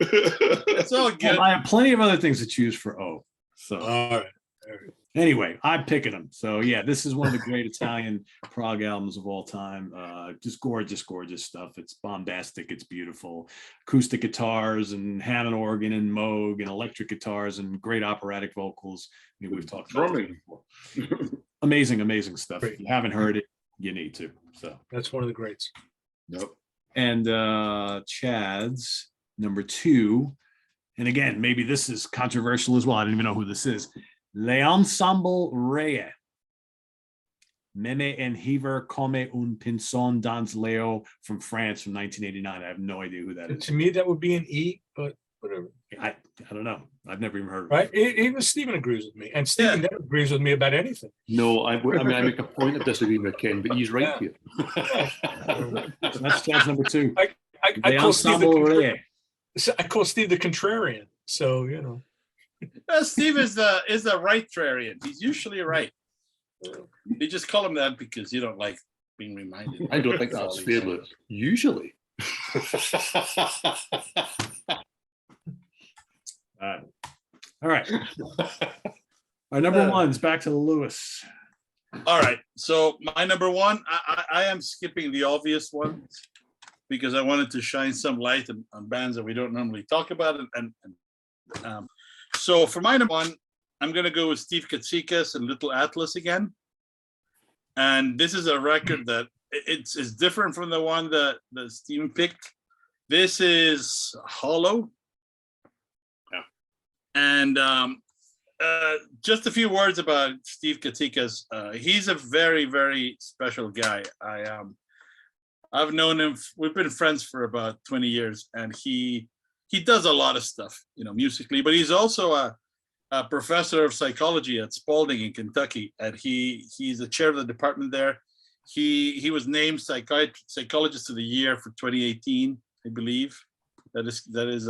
Speaker 2: It's all good.
Speaker 1: I have plenty of other things to choose for O. So
Speaker 4: All right.
Speaker 1: anyway, I'm picking them. So yeah, this is one of the great Italian prog albums of all time. Just gorgeous stuff. It's bombastic. It's beautiful. Acoustic guitars and Hammond organ and Moog and electric guitars and great operatic vocals. I mean, we've talked about this before. Amazing stuff.
Speaker 4: Great.
Speaker 1: If you haven't heard it, you need to. So
Speaker 4: That's one of the greats.
Speaker 5: Nope.
Speaker 1: and Chad's number 2. And again, maybe this is controversial as well. I don't even know who this is. L'Ensemble Reye. Meme en Hiver come un pinson dans Leo from France from 1989. I have no idea who that is.
Speaker 4: To me, that would be an E, but whatever.
Speaker 1: I don't know. I've never even heard of
Speaker 4: Right?
Speaker 1: it.
Speaker 4: Even Stephen agrees with me, and Stephen never agrees with me about anything.
Speaker 3: No, I mean, I make a point of disagreeing with Ken, but he's right here.
Speaker 1: So that's Chad's number two.
Speaker 4: I
Speaker 1: The
Speaker 4: call Steve
Speaker 1: ensemble Relais.
Speaker 4: I call Steve the contrarian. So
Speaker 2: Steve is the right-trarian. He's usually right. They just call him that because you don't like being reminded.
Speaker 3: I don't think that's fair, Luke. Usually.
Speaker 1: All right. Our number one's back to the Lewis.
Speaker 2: All right. So my number one, I am skipping the obvious ones because I wanted to shine some light on bands that we don't normally talk about. So for my number one, I'm going to go with Steve Katsikas and Little Atlas again. And this is a record that it's different from the one that Steven picked. This is Hollow.
Speaker 3: Yeah.
Speaker 2: And just a few words about Steve Katsikas. He's a very, very special guy. I've known him. We've been friends for about 20 years, and he does a lot of stuff, musically. But he's also a professor of psychology at Spalding in Kentucky, and he's the chair of the department there. He was named psychologist of the year for 2018, I believe. That is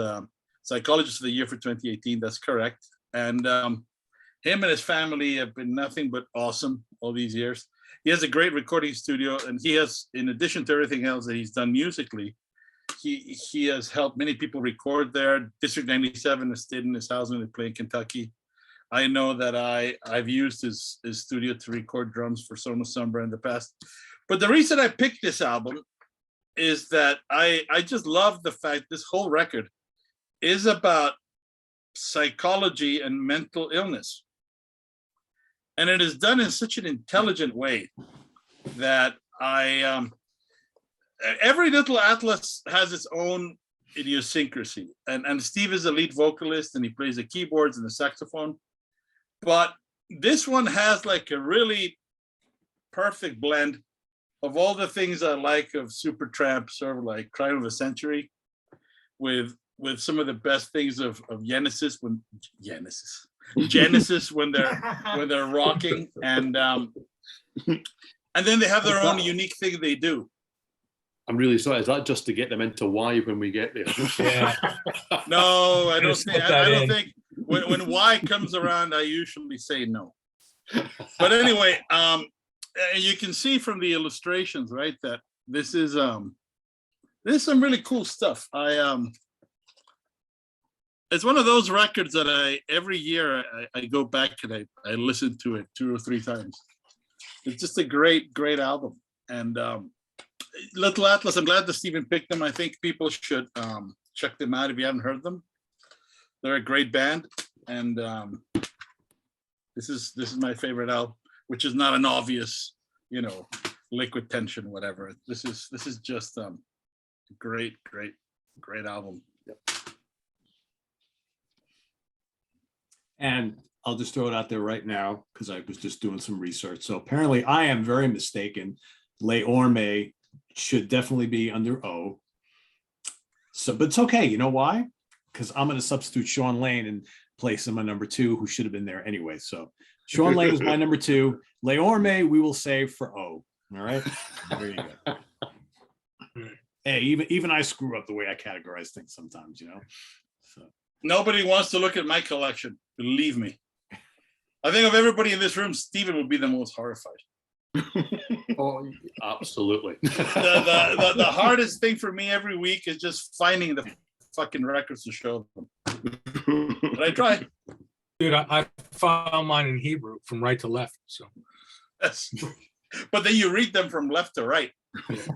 Speaker 2: psychologist of the year for 2018. That's correct. And him and his family have been nothing but awesome all these years. He has a great recording studio, and he has, in addition to everything else that he's done musically, he has helped many people record there. District 97 has stayed in his house when they play in Kentucky. I know that I've used his studio to record drums for Sona Sombra in the past. But the reason I picked this album is that I just love the fact this whole record is about psychology and mental illness. And it is done in such an intelligent way that every Little Atlas has its own idiosyncrasy. And Steve is a lead vocalist, and he plays the keyboards and the saxophone. But this one has like a really perfect blend of all the things I like of Supertramp, sort of like Crime of a Century, with some of the best things of Genesis when they're rocking, and then they have their own unique thing they do.
Speaker 3: I'm really sorry. Is that just to get them into Y when we get there?
Speaker 4: Yeah.
Speaker 2: No, I don't think when Y comes around, I usually say no. But anyway, you can see from the illustrations, right, that this is some really cool stuff. It's one of those records that every year I go back and I listen to it 2 or 3 times. It's just a great, great album. And Little Atlas, I'm glad that Stephen picked them. I think people should check them out if you haven't heard them. They're a great band, and this is my favorite album, which is not an obvious, Liquid Tension, whatever. This is just a great, great, great album. Yep.
Speaker 1: And I'll just throw it out there right now because I was just doing some research. So apparently I am very mistaken. Les Ormes should definitely be under O. So, but it's okay. You know why? Because I'm going to substitute Sean Lane and place him at number 2, who should have been there anyway. So Sean Lane is my number 2. Les Ormes we will save for O. All right. There you go. Hey, even I screw up the way I categorize things sometimes, So
Speaker 2: nobody wants to look at my collection. Believe me. I think of everybody in this room, Stephen would be the most horrified.
Speaker 3: Oh, absolutely.
Speaker 2: The hardest thing for me every week is just finding the fucking records to show them. But I try.
Speaker 4: Dude, I found mine in Hebrew from right to left. So,
Speaker 2: Yes. But then you read them from left to right.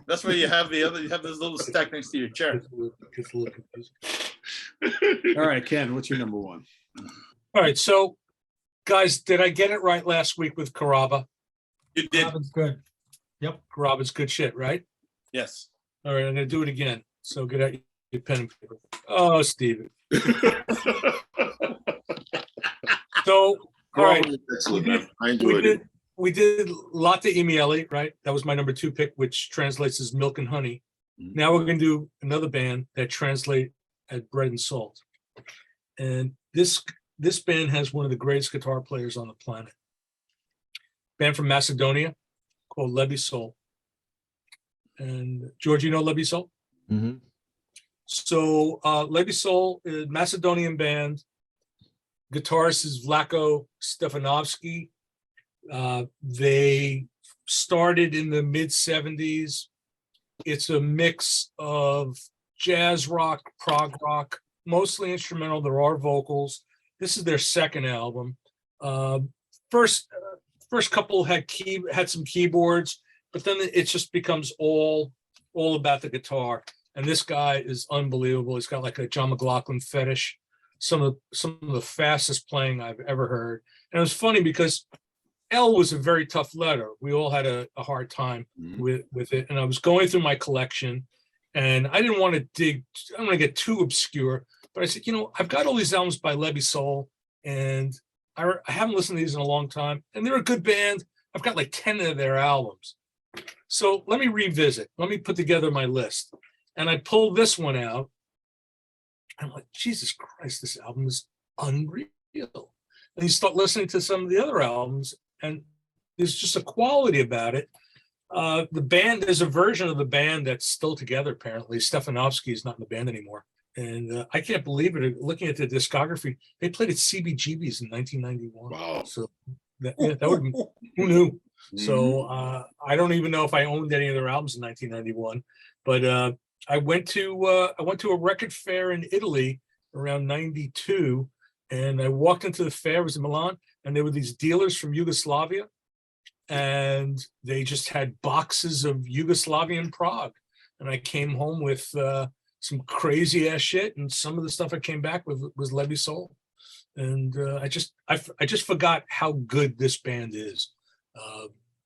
Speaker 2: That's why you have this little stack next to your chair.
Speaker 4: it's a little confusing.
Speaker 1: all right, Ken, what's your number 1?
Speaker 4: All right, so guys, did I get it right last week with Caraba?
Speaker 2: You did.
Speaker 6: Robin's good. Yep.
Speaker 4: Caraba's good shit, right?
Speaker 2: Yes.
Speaker 4: All right, I'm gonna do it again. So get out your pen and paper. Oh, Steven. So, all right.
Speaker 5: Excellent, man. I enjoyed it.
Speaker 4: We did Latte e Miele, right? That was my number 2 pick, which translates as milk and honey. Now we're gonna do another band that translate as bread and salt. And this band has one of the greatest guitar players on the planet. Band from Macedonia called Levi Soul. And George, you know Levi Soul?
Speaker 7: Mm-hmm.
Speaker 4: So Levi Soul, a Macedonian band. Guitarist is Vlako Stefanovski. They started in the mid 70s. It's a mix of jazz rock, prog rock, mostly instrumental. There are vocals. This is their second album. First couple had some keyboards, but then it just becomes all about the guitar. And this guy is unbelievable. He's got like a John McLaughlin fetish. Some of the fastest playing I've ever heard. And it was funny because L was a very tough letter. We all had a hard time with it. And I was going through my collection, and I didn't want to get too obscure, but I said, I've got all these albums by Levi Soul, and I haven't listened to these in a long time, and they're a good band. I've got like 10 of their albums. So let me revisit. Let me put together my list. And I pulled this one out. I'm like, Jesus Christ, this album is unreal. And you start listening to some of the other albums, and there's just a quality about it. The band, there's a version of the band that's still together, apparently. Stefanovski is not in the band anymore. And I can't believe it. Looking at the discography, they played at CBGB's in 1991.
Speaker 5: Wow.
Speaker 4: So that would have been, who knew? So I don't even know if I owned any of their albums in 1991, but I went to a record fair in Italy around 92, and I walked into the fair. It was in Milan, and there were these dealers from Yugoslavia, and they just had boxes of Yugoslavian prog. And I came home with some crazy ass shit, and some of the stuff I came back with was Levi Soul. And I just forgot how good this band is.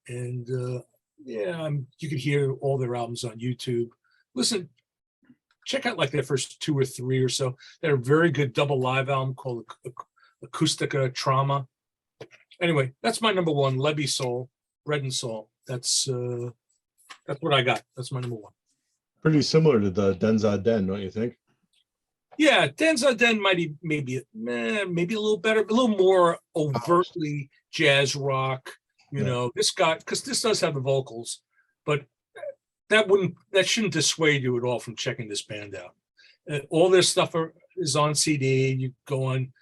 Speaker 4: You could hear all their albums on YouTube. Listen, check out like their first 2 or 3 or so. They're a very good double live album called Acoustica Trauma. Anyway, that's my number one, Levi Soul, Bread and Soul. That's what I got. That's my number one.
Speaker 7: Pretty similar to the Denza Den, don't you think?
Speaker 4: Yeah, Denza Den maybe a little better, a little more overtly jazz rock. This guy, because this does have the vocals, but that shouldn't dissuade you at all from checking this band out. All their stuff is on CD. You go on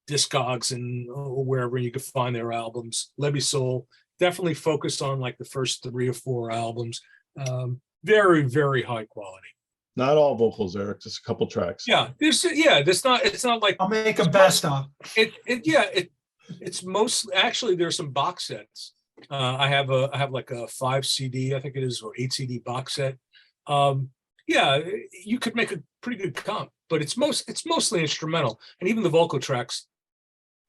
Speaker 4: Discogs and wherever you can find their albums. Levi Soul definitely focused on like the first 3 or 4 albums. Very, very high quality.
Speaker 7: Not all vocals, Eric. Just a couple tracks.
Speaker 4: Yeah, it's not like
Speaker 6: I'll make a best of.
Speaker 4: It's mostly, actually there's some box sets. I have like a 5 CD, I think it is, or 8 CD box set. You could make a pretty good comp, but it's mostly instrumental, and even the vocal tracks,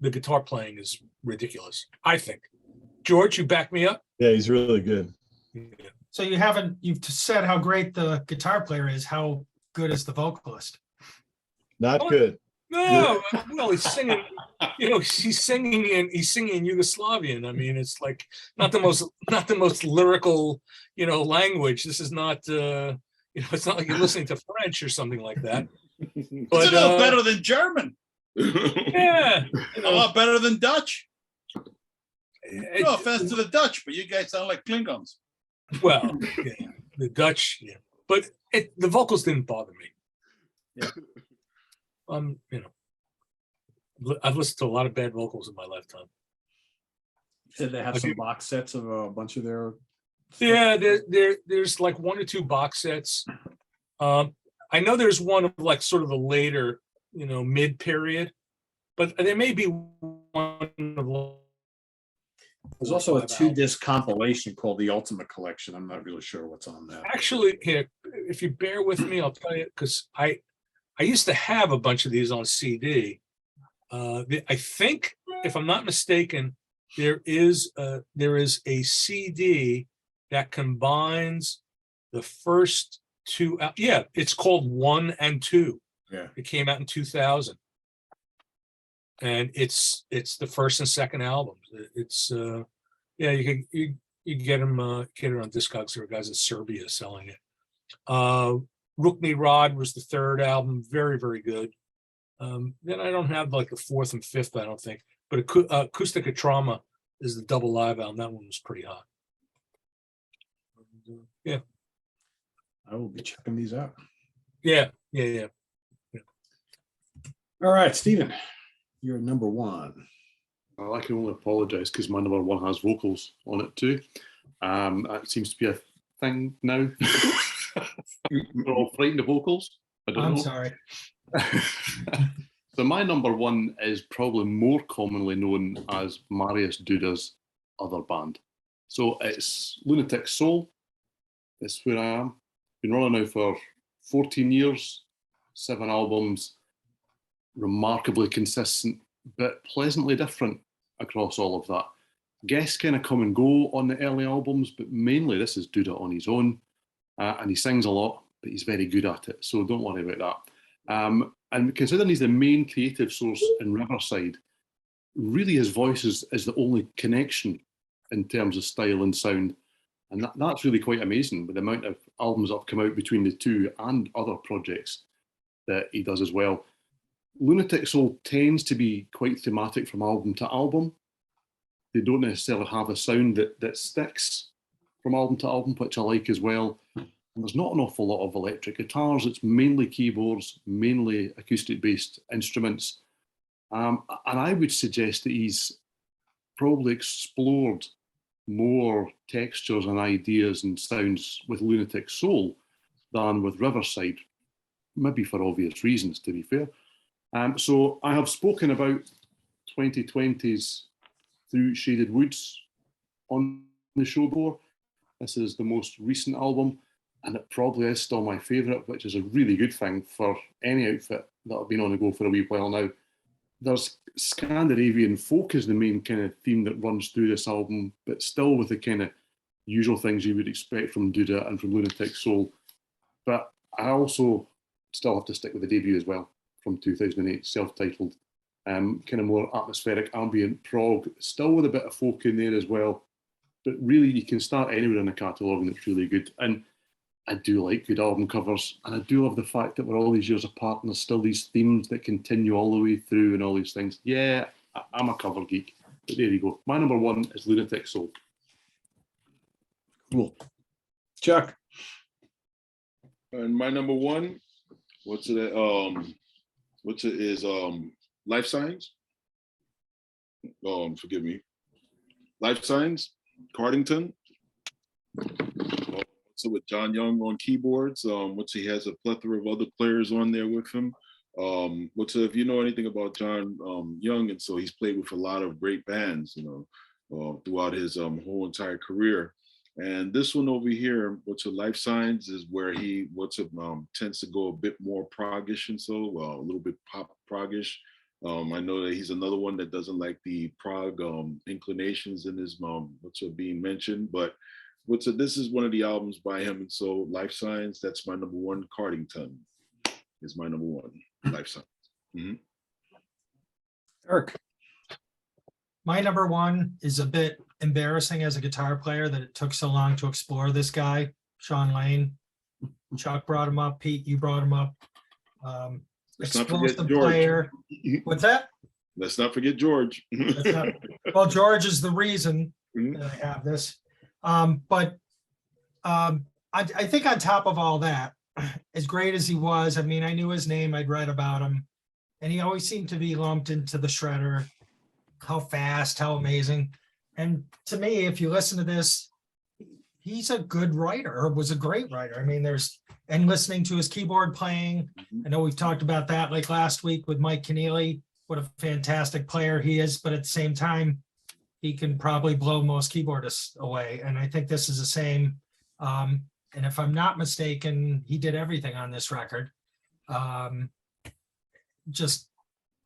Speaker 4: the guitar playing is ridiculous, I think. George, you back me up?
Speaker 7: Yeah, he's really good.
Speaker 4: Yeah.
Speaker 6: So you've said how great the guitar player is. How good is the vocalist?
Speaker 7: Not good.
Speaker 4: No, well, he's singing. He's singing in Yugoslavian. I mean, it's like not the most lyrical, language. This is not, it's not like you're listening to French or something like that. But
Speaker 2: It's a little better than German.
Speaker 4: Yeah,
Speaker 2: A lot better than Dutch. No offense to the Dutch, but you guys sound like Klingons.
Speaker 4: Well, yeah, the Dutch, but the vocals didn't bother me. Yeah. I've listened to a lot of bad vocals in my lifetime.
Speaker 1: Said they have some box sets of a bunch of their.
Speaker 4: Yeah, there's like 1 or 2 box sets. I know there's one of like sort of the later, mid period, but there may be one of.
Speaker 1: There's also a 2-disc compilation called The Ultimate Collection. I'm not really sure what's on that.
Speaker 4: Actually, here, if you bear with me, I'll tell you, because I used to have a bunch of these on CD. I think, if I'm not mistaken, there is a CD that combines the first 2. It's called 1 and 2.
Speaker 1: Yeah,
Speaker 4: it came out in 2000, and it's the first and second albums. It's you get them on Discogs. There are guys in Serbia selling it. Rukni Rod was the 3rd album, very, very good. Then I don't have like a fourth and fifth, I don't think. But Acoustic of Trauma is the double live album. That one was pretty hot. Yeah.
Speaker 1: I will be checking these out.
Speaker 4: Yeah.
Speaker 1: All right, Stephen, you're number one.
Speaker 3: Well, I can only apologise because my number one has vocals on it too. That seems to be a thing now. We're all frightened of vocals. I don't
Speaker 6: I'm
Speaker 3: know.
Speaker 6: sorry.
Speaker 3: So my number one is probably more commonly known as Marius Duda's other band. So it's Lunatic Soul. It's where I am. Been running now for 14 years, 7 albums, remarkably consistent, but pleasantly different across all of that. Guests kind of come and go on the early albums, but mainly this is Duda on his own. And he sings a lot, but he's very good at it. So don't worry about that. And considering he's the main creative source in Riverside, really his voice is the only connection in terms of style and sound. And that's really quite amazing with the amount of albums that have come out between the two and other projects that he does as well. Lunatic Soul tends to be quite thematic from album to album. They don't necessarily have a sound that sticks from album to album, which I like as well. And there's not an awful lot of electric guitars. It's mainly keyboards, mainly acoustic-based instruments. And I would suggest that he's probably explored more textures and ideas and sounds with Lunatic Soul than with Riverside, maybe for obvious reasons, to be fair. So I have spoken about 2020's Through Shaded Woods on the show before. This is the most recent album, and it probably is still my favourite, which is a really good thing for any outfit that have been on the go for a wee while now. There's Scandinavian folk is the main kind of theme that runs through this album, but still with the kind of usual things you would expect from Duda and from Lunatic Soul. But I also still have to stick with the debut as well, from 2008, self-titled, kind of more atmospheric ambient prog, still with a bit of folk in there as well. But really, you can start anywhere in the catalogue and it's really good. And I do like good album covers, and I do love the fact that we're all these years apart and there's still these themes that continue all the way through and all these things. Yeah, I'm a cover geek, but there you go. My number one is Lunatic Soul.
Speaker 1: Cool. Chuck.
Speaker 5: And my number one, is Life Signs. Forgive me. Life Signs, Cardington. So with John Young on keyboards, he has a plethora of other players on there with him. If you know anything about John Young, and so he's played with a lot of great bands, throughout his whole entire career. And this one over here, Life Signs, is where he tends to go a bit more proggish, and so a little bit pop proggish. I know that he's another one that doesn't like the prog inclinations in his being mentioned, but this is one of the albums by him, and so Life Signs, that's my number one. Cardington is my number one. Life Signs. Mm-hmm.
Speaker 1: Eric.
Speaker 6: My number one is a bit embarrassing as a guitar player that it took so long to explore this guy, Sean Lane. Chuck brought him up. Pete, you brought him up.
Speaker 5: Let's not forget
Speaker 6: Explosive
Speaker 5: George.
Speaker 6: player. What's that?
Speaker 5: Let's not forget George.
Speaker 6: Well, George is the reason
Speaker 5: Mhm.
Speaker 6: that I have this. But I think on top of all that, as great as he was, I mean, I knew his name, I'd read about him, and he always seemed to be lumped into the shredder. How fast, how amazing. And to me, if you listen to this, he's a good writer, or was a great writer. I mean, and listening to his keyboard playing, I know we've talked about that like last week with Mike Keneally, what a fantastic player he is, but at the same time, he can probably blow most keyboardists away. And I think this is the same. And if I'm not mistaken, he did everything on this record. Just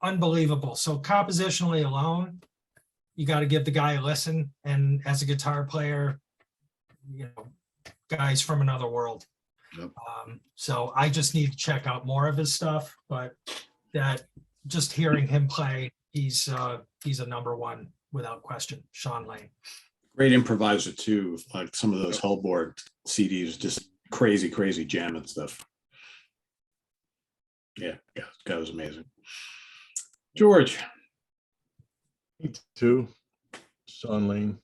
Speaker 6: unbelievable. So compositionally alone, you got to give the guy a listen. And as a guitar player, guy's from another world.
Speaker 5: Yep.
Speaker 6: So I just need to check out more of his stuff, but that just hearing him play, he's a number one without question. Sean Lane.
Speaker 1: Great improviser too. Like some of those Hellboard CDs, just crazy jamming stuff. Yeah, that was amazing. George.
Speaker 7: Me too. Sean Lane.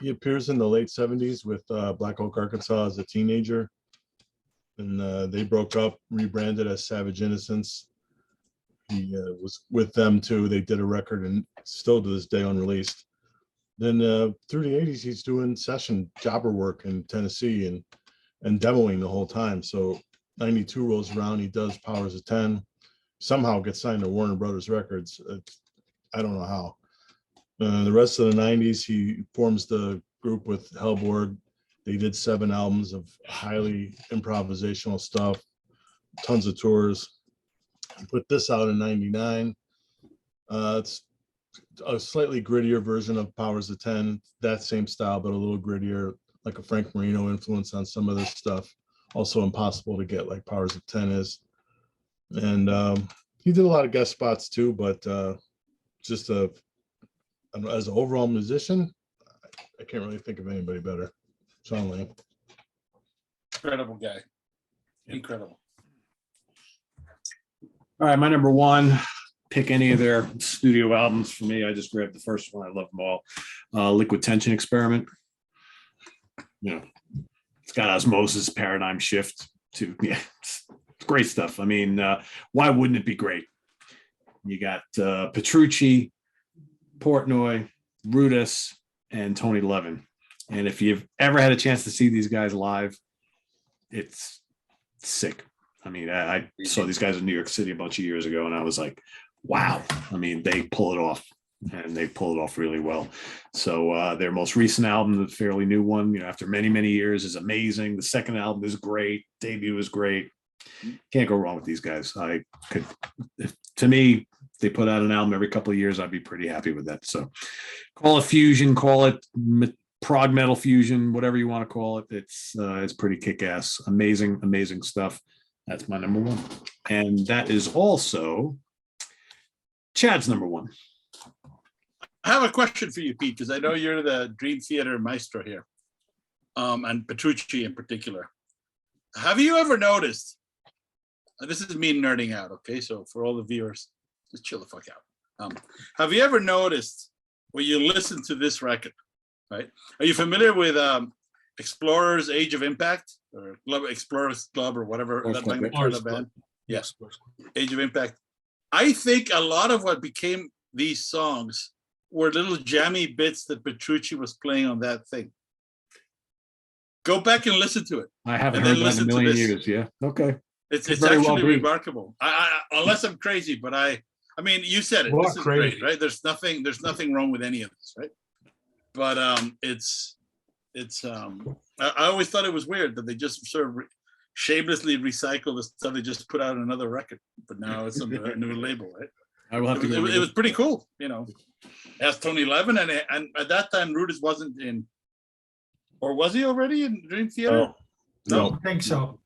Speaker 7: He appears in the late 70s with Black Oak, Arkansas as a teenager. And they broke up, rebranded as Savage Innocence. He was with them too. They did a record and still to this day unreleased. Then through the 80s, he's doing session jobber work in Tennessee and demoing the whole time. So 92 rolls around, he does Powers of 10, somehow gets signed to Warner Brothers Records. I don't know how. The rest of the 90s, he forms the group with Hellborg. They did 7 albums of highly improvisational stuff, tons of tours. He put this out in 99. It's a slightly grittier version of Powers of 10, that same style, but a little grittier, like a Frank Marino influence on some of this stuff. Also impossible to get like Powers of 10 is. And he did a lot of guest spots too, but just as an overall musician, I can't really think of anybody better. Sean Lane.
Speaker 2: Incredible guy. Incredible.
Speaker 1: All right, my number one, pick any of their studio albums for me. I just grabbed the first one. I love them all. Liquid Tension Experiment. You know, it's got Osmosis, Paradigm Shift too. Yeah, it's great stuff. I mean, why wouldn't it be great? You got Petrucci, Portnoy, Rudess, and Tony Levin. And if you've ever had a chance to see these guys live, it's sick. I mean, I saw these guys in New York City a bunch of years ago, and I was like, wow. I mean, they pull it off, and they pull it off really well. So their most recent album, the fairly new one, you know, after many, many years, is amazing. The second album is great. Debut is great. Can't go wrong with these guys. To me, if they put out an album every couple of years, I'd be pretty happy with that. So call it fusion, call it prog metal fusion, whatever you want to call it. It's pretty kick-ass. Amazing stuff. That's my number one. And that is also Chad's number one.
Speaker 2: I have a question for you, Pete, because I know you're the Dream Theater maestro here, and Petrucci in particular. Have you ever noticed, this is me nerding out, okay? So for all the viewers, just chill the fuck out. Have you ever noticed when you listen to this record, right? Are you familiar with Explorers Age of Impact or Explorers Club or whatever that Magna band? Yes, Age of Impact. I think a lot of what became these songs were little jammy bits that Petrucci was playing on that thing. Go back and listen to it.
Speaker 1: I haven't heard that in a million years. Yeah. Okay.
Speaker 2: It's actually remarkable. I unless I'm crazy, but I mean, you said it. This is great, right? There's nothing wrong with any of this, right? But I always thought it was weird that they just sort of shamelessly recycle the stuff they just put out another record, but now it's a new label, right?
Speaker 1: I will have to.
Speaker 2: It was pretty cool, you know. As Tony Levin, and at that time, Rudess wasn't in, or was he already in Dream Theater?
Speaker 6: No, I think so.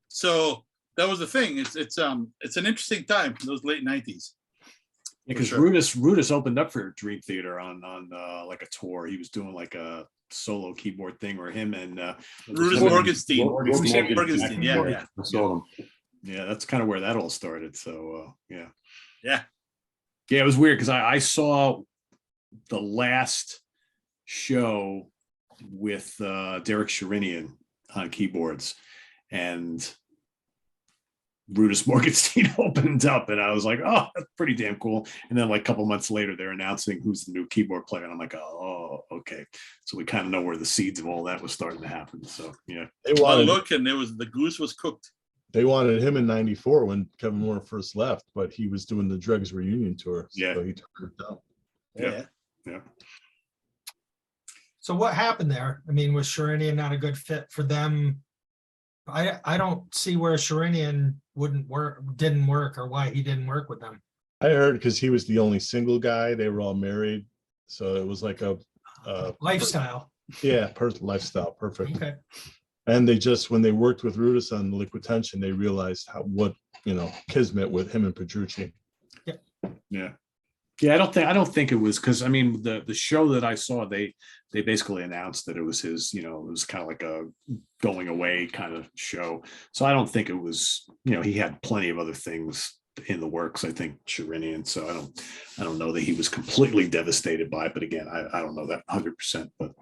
Speaker 2: So that was the thing. It's an interesting time, those late 90s.
Speaker 1: Yeah, because Rudess opened up for Dream Theater on like a tour. He was doing like a solo keyboard thing where him and
Speaker 2: Rudess Morgenstein. Yeah.
Speaker 1: I saw them. Yeah, that's kind of where that all started. So yeah, it was weird because I saw the last show with Derek Sherinian on keyboards, and Rudess Morgenstein opened up, and I was like, oh, that's pretty damn cool. And then like a couple months later, they're announcing who's the new keyboard player, and I'm like, oh, okay. So we kind of know where the seeds of all that was starting to happen. So yeah,
Speaker 5: They wanted,
Speaker 2: and the goose was cooked.
Speaker 5: they wanted him in '94 when Kevin Moore first left, but he was doing the Dregs reunion tour.
Speaker 1: Yeah.
Speaker 5: So he took it down.
Speaker 2: Yeah.
Speaker 6: So what happened there? I mean, was Sherinian not a good fit for them? I don't see where Sherinian didn't work, or why he didn't work with them.
Speaker 5: I heard because he was the only single guy. They were all married, so it was like a
Speaker 6: Lifestyle.
Speaker 5: personal lifestyle. Perfect.
Speaker 6: Okay.
Speaker 5: And they just, when they worked with Rudess on Liquid Tension, they realized what kismet with him and Petrucci.
Speaker 1: yeah. Yeah, I don't think it was, because I mean the show that I saw, they basically announced that it was his, it was kind of like a going away kind of show. So I don't think it was, he had plenty of other things in the works, I think, Sharinian. So I don't know that he was completely devastated by it, but again, I don't know that 100%, but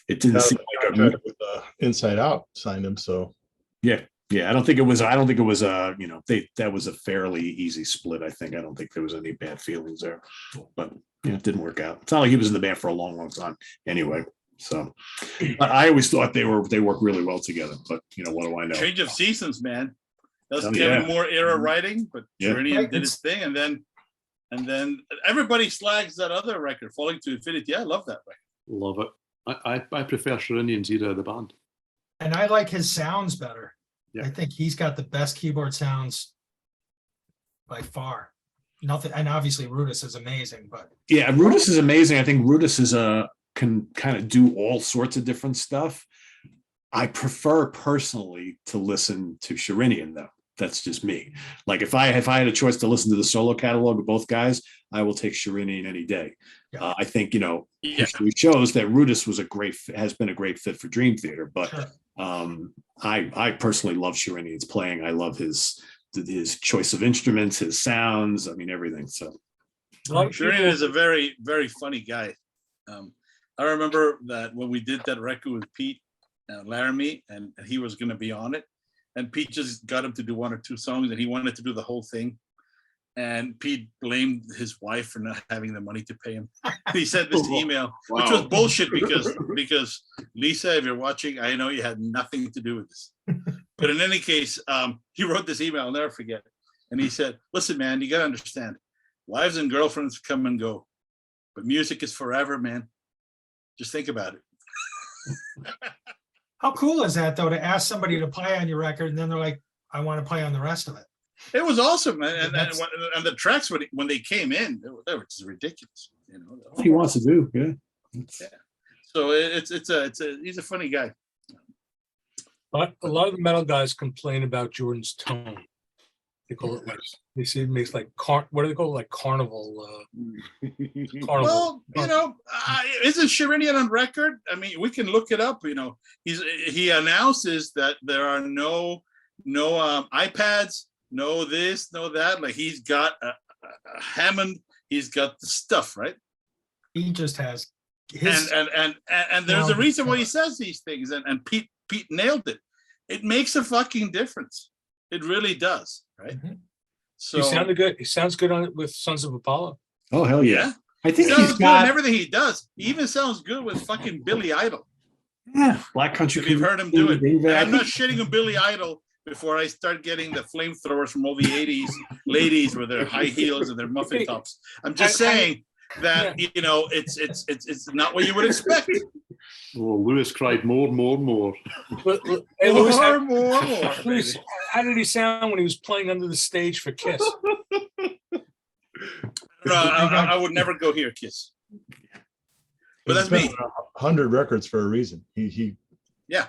Speaker 1: it didn't seem like a
Speaker 7: with Inside Out signed him. So
Speaker 1: yeah. I don't think it was that was a fairly easy split. I don't think there was any bad feelings there, but it didn't work out. It's not like he was in the band for a long time anyway. So but I always thought they worked really well together, but what do I know?
Speaker 2: Change of seasons, man. That's
Speaker 1: Oh,
Speaker 2: Kevin
Speaker 1: yeah.
Speaker 2: Moore era writing, but
Speaker 1: Yeah.
Speaker 2: Sharinian did his thing, and then everybody slags that other record, Falling to Infinity. I love that record.
Speaker 3: Love it. I prefer Sharinian's era of the band.
Speaker 6: And I like his sounds better.
Speaker 3: Yeah.
Speaker 6: I think he's got the best keyboard sounds by far. Nothing, and obviously Rudis is amazing, but
Speaker 1: Yeah, Rudis is amazing. I think Rudis can kind of do all sorts of different stuff. I prefer personally to listen to Sharinian though. That's just me. Like if I had a choice to listen to the solo catalog of both guys, I will take Sharinian any day.
Speaker 6: Yeah.
Speaker 1: I think history shows that Rudis has been a great fit for Dream Theater, but
Speaker 6: sure.
Speaker 1: I personally love Sharinian's playing. I love his choice of instruments, his sounds. I mean everything. So
Speaker 2: Sharinian is a very, very funny guy. I remember that when we did that record with Pete Laramie, and he was going to be on it, and Pete just got him to do one or two songs, and he wanted to do the whole thing. And Pete blamed his wife for not having the money to pay him. He sent this email, which was bullshit because Lisa, if you're watching, I know you had nothing to do with this. But in any case, he wrote this email, I'll never forget it. And he said, listen, man, you got to understand, wives and girlfriends come and go, but music is forever, man. Just think about it.
Speaker 6: How cool is that though, to ask somebody to play on your record and then they're like, I want to play on the rest of it.
Speaker 2: It was awesome, man. And the tracks when they came in, they were just ridiculous.
Speaker 1: what he wants to do, yeah.
Speaker 2: So he's a funny guy.
Speaker 4: But a lot of the metal guys complain about Jordan's tone. They call it they say it makes like what do they call it? Like carnival.
Speaker 2: Well, isn't Sharinian on record? I mean, we can look it up. He announces that there are no iPads, no this, no that. Like he's got a Hammond, he's got the stuff, right?
Speaker 6: He just has
Speaker 2: his and there's a reason why he says these things, and Pete nailed it. It makes a fucking difference. It really does, right?
Speaker 6: Mm-hmm.
Speaker 2: So
Speaker 4: he sounded good. He sounds good on it with Sons of Apollo.
Speaker 1: Oh hell yeah! I think
Speaker 2: he's got everything he does. He even sounds good with fucking Billy Idol.
Speaker 1: Yeah, Black Country.
Speaker 2: If you've heard him do it. I'm not shitting on Billy Idol before I start getting the flamethrowers from all the 80s ladies with their high heels and their muffin tops. I'm just saying that it's not what you would expect.
Speaker 3: Oh, Lewis cried more.
Speaker 4: Hey, Lewis,
Speaker 2: more.
Speaker 4: Lewis, how did he sound when he was playing under the stage for Kiss?
Speaker 2: No, I would never go here, Kiss. But that's me.
Speaker 7: 100 records for a reason. He
Speaker 2: yeah.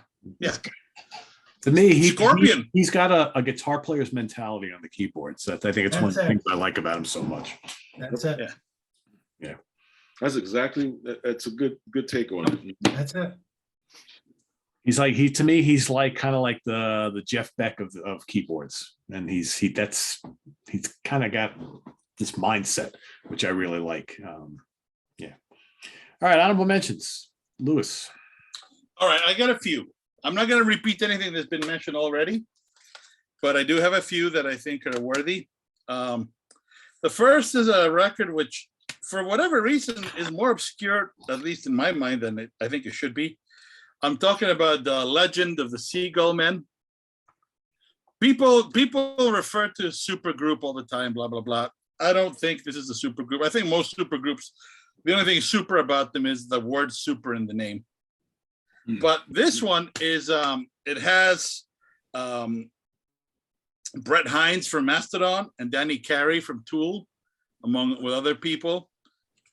Speaker 1: To me,
Speaker 2: Scorpion.
Speaker 1: He's got a guitar player's mentality on the keyboard. So I think it's one of the things I like about him so much.
Speaker 6: That's it.
Speaker 5: Yeah. That's a good take on it.
Speaker 6: That's it.
Speaker 1: He's like kind of like the Jeff Beck of keyboards, and he's kind of got this mindset, which I really like. All right, honorable mentions, Lewis.
Speaker 2: All right, I got a few. I'm not going to repeat anything that's been mentioned already, but I do have a few that I think are worthy. The first is a record which, for whatever reason, is more obscure, at least in my mind, than I think it should be. I'm talking about the Legend of the Seagull Men. People refer to supergroup all the time, blah, blah, blah. I don't think this is a supergroup. I think most supergroups, the only thing super about them is the word super in the name. But this one is, it has Brett Hines from Mastodon and Danny Carey from Tool, with other people.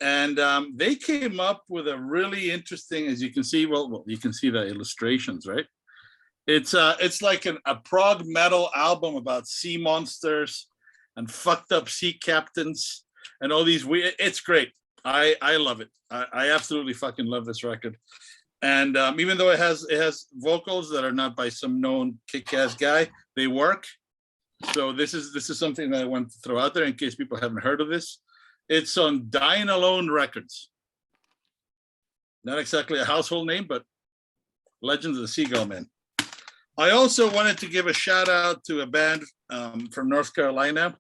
Speaker 2: And they came up with a really interesting, as you can see, well, you can see the illustrations, right? It's like a prog metal album about sea monsters and fucked up sea captains. and all these weird. It's great. I love it. I absolutely fucking love this record. And even though it has vocals that are not by some known kick-ass guy, they work. So this is something that I want to throw out there in case people haven't heard of this. It's on Dying Alone Records. Not exactly a household name, but Legends of the Seagull Man. I also wanted to give a shout out to a band from North Carolina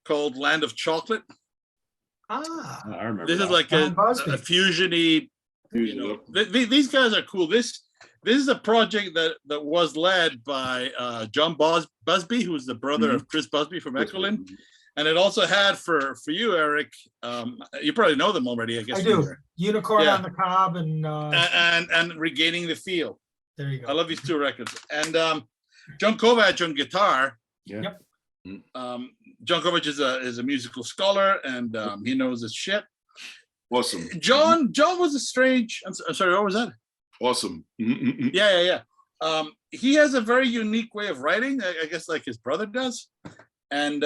Speaker 2: called Land of Chocolate.
Speaker 6: Ah,
Speaker 1: I remember.
Speaker 2: This is
Speaker 1: that.
Speaker 2: like
Speaker 6: John
Speaker 2: a
Speaker 6: Busby.
Speaker 2: fusion-y, you know, these guys are cool. This is a project that was led by John Busby, who's the brother of Chris Busby from Echoland. And it also had for you, Eric, you probably know them already, I guess.
Speaker 6: I do.
Speaker 2: Peter.
Speaker 6: Unicorn
Speaker 2: Yeah.
Speaker 6: on the Cob and
Speaker 2: And Regaining the Field.
Speaker 6: there you
Speaker 2: I
Speaker 6: go.
Speaker 2: love these two records. And John Kovac on guitar.
Speaker 1: Yeah.
Speaker 6: Yep.
Speaker 2: John Kovac is a musical scholar, and he knows his shit.
Speaker 5: Awesome.
Speaker 2: John was a strange. I'm sorry, what was that?
Speaker 5: Awesome.
Speaker 2: Yeah. He has a very unique way of writing, I guess, like his brother does. And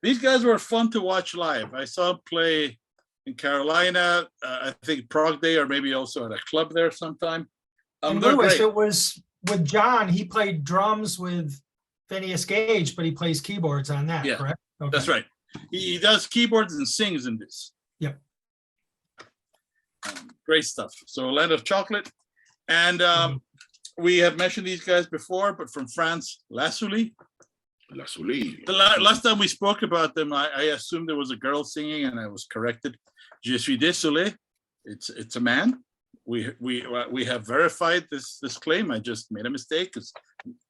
Speaker 2: these guys were fun to watch live. I saw him play in Carolina, I think Prog Day, or maybe also at a club there sometime.
Speaker 6: And
Speaker 2: They're
Speaker 6: Lewis,
Speaker 2: great.
Speaker 6: it was with John. He played drums with Phineas Gage, but he plays keyboards on that,
Speaker 2: Yeah,
Speaker 6: correct? Okay.
Speaker 2: That's right. He does keyboards and sings in this.
Speaker 6: Yep.
Speaker 2: Great stuff. So Land of Chocolate. And we have mentioned these guys before, but from France, La Soulie.
Speaker 5: La Soleil.
Speaker 2: The last time we spoke about them, I assumed there was a girl singing, and I was corrected. Je suis désolé. It's a man. We have verified this claim. I just made a mistake because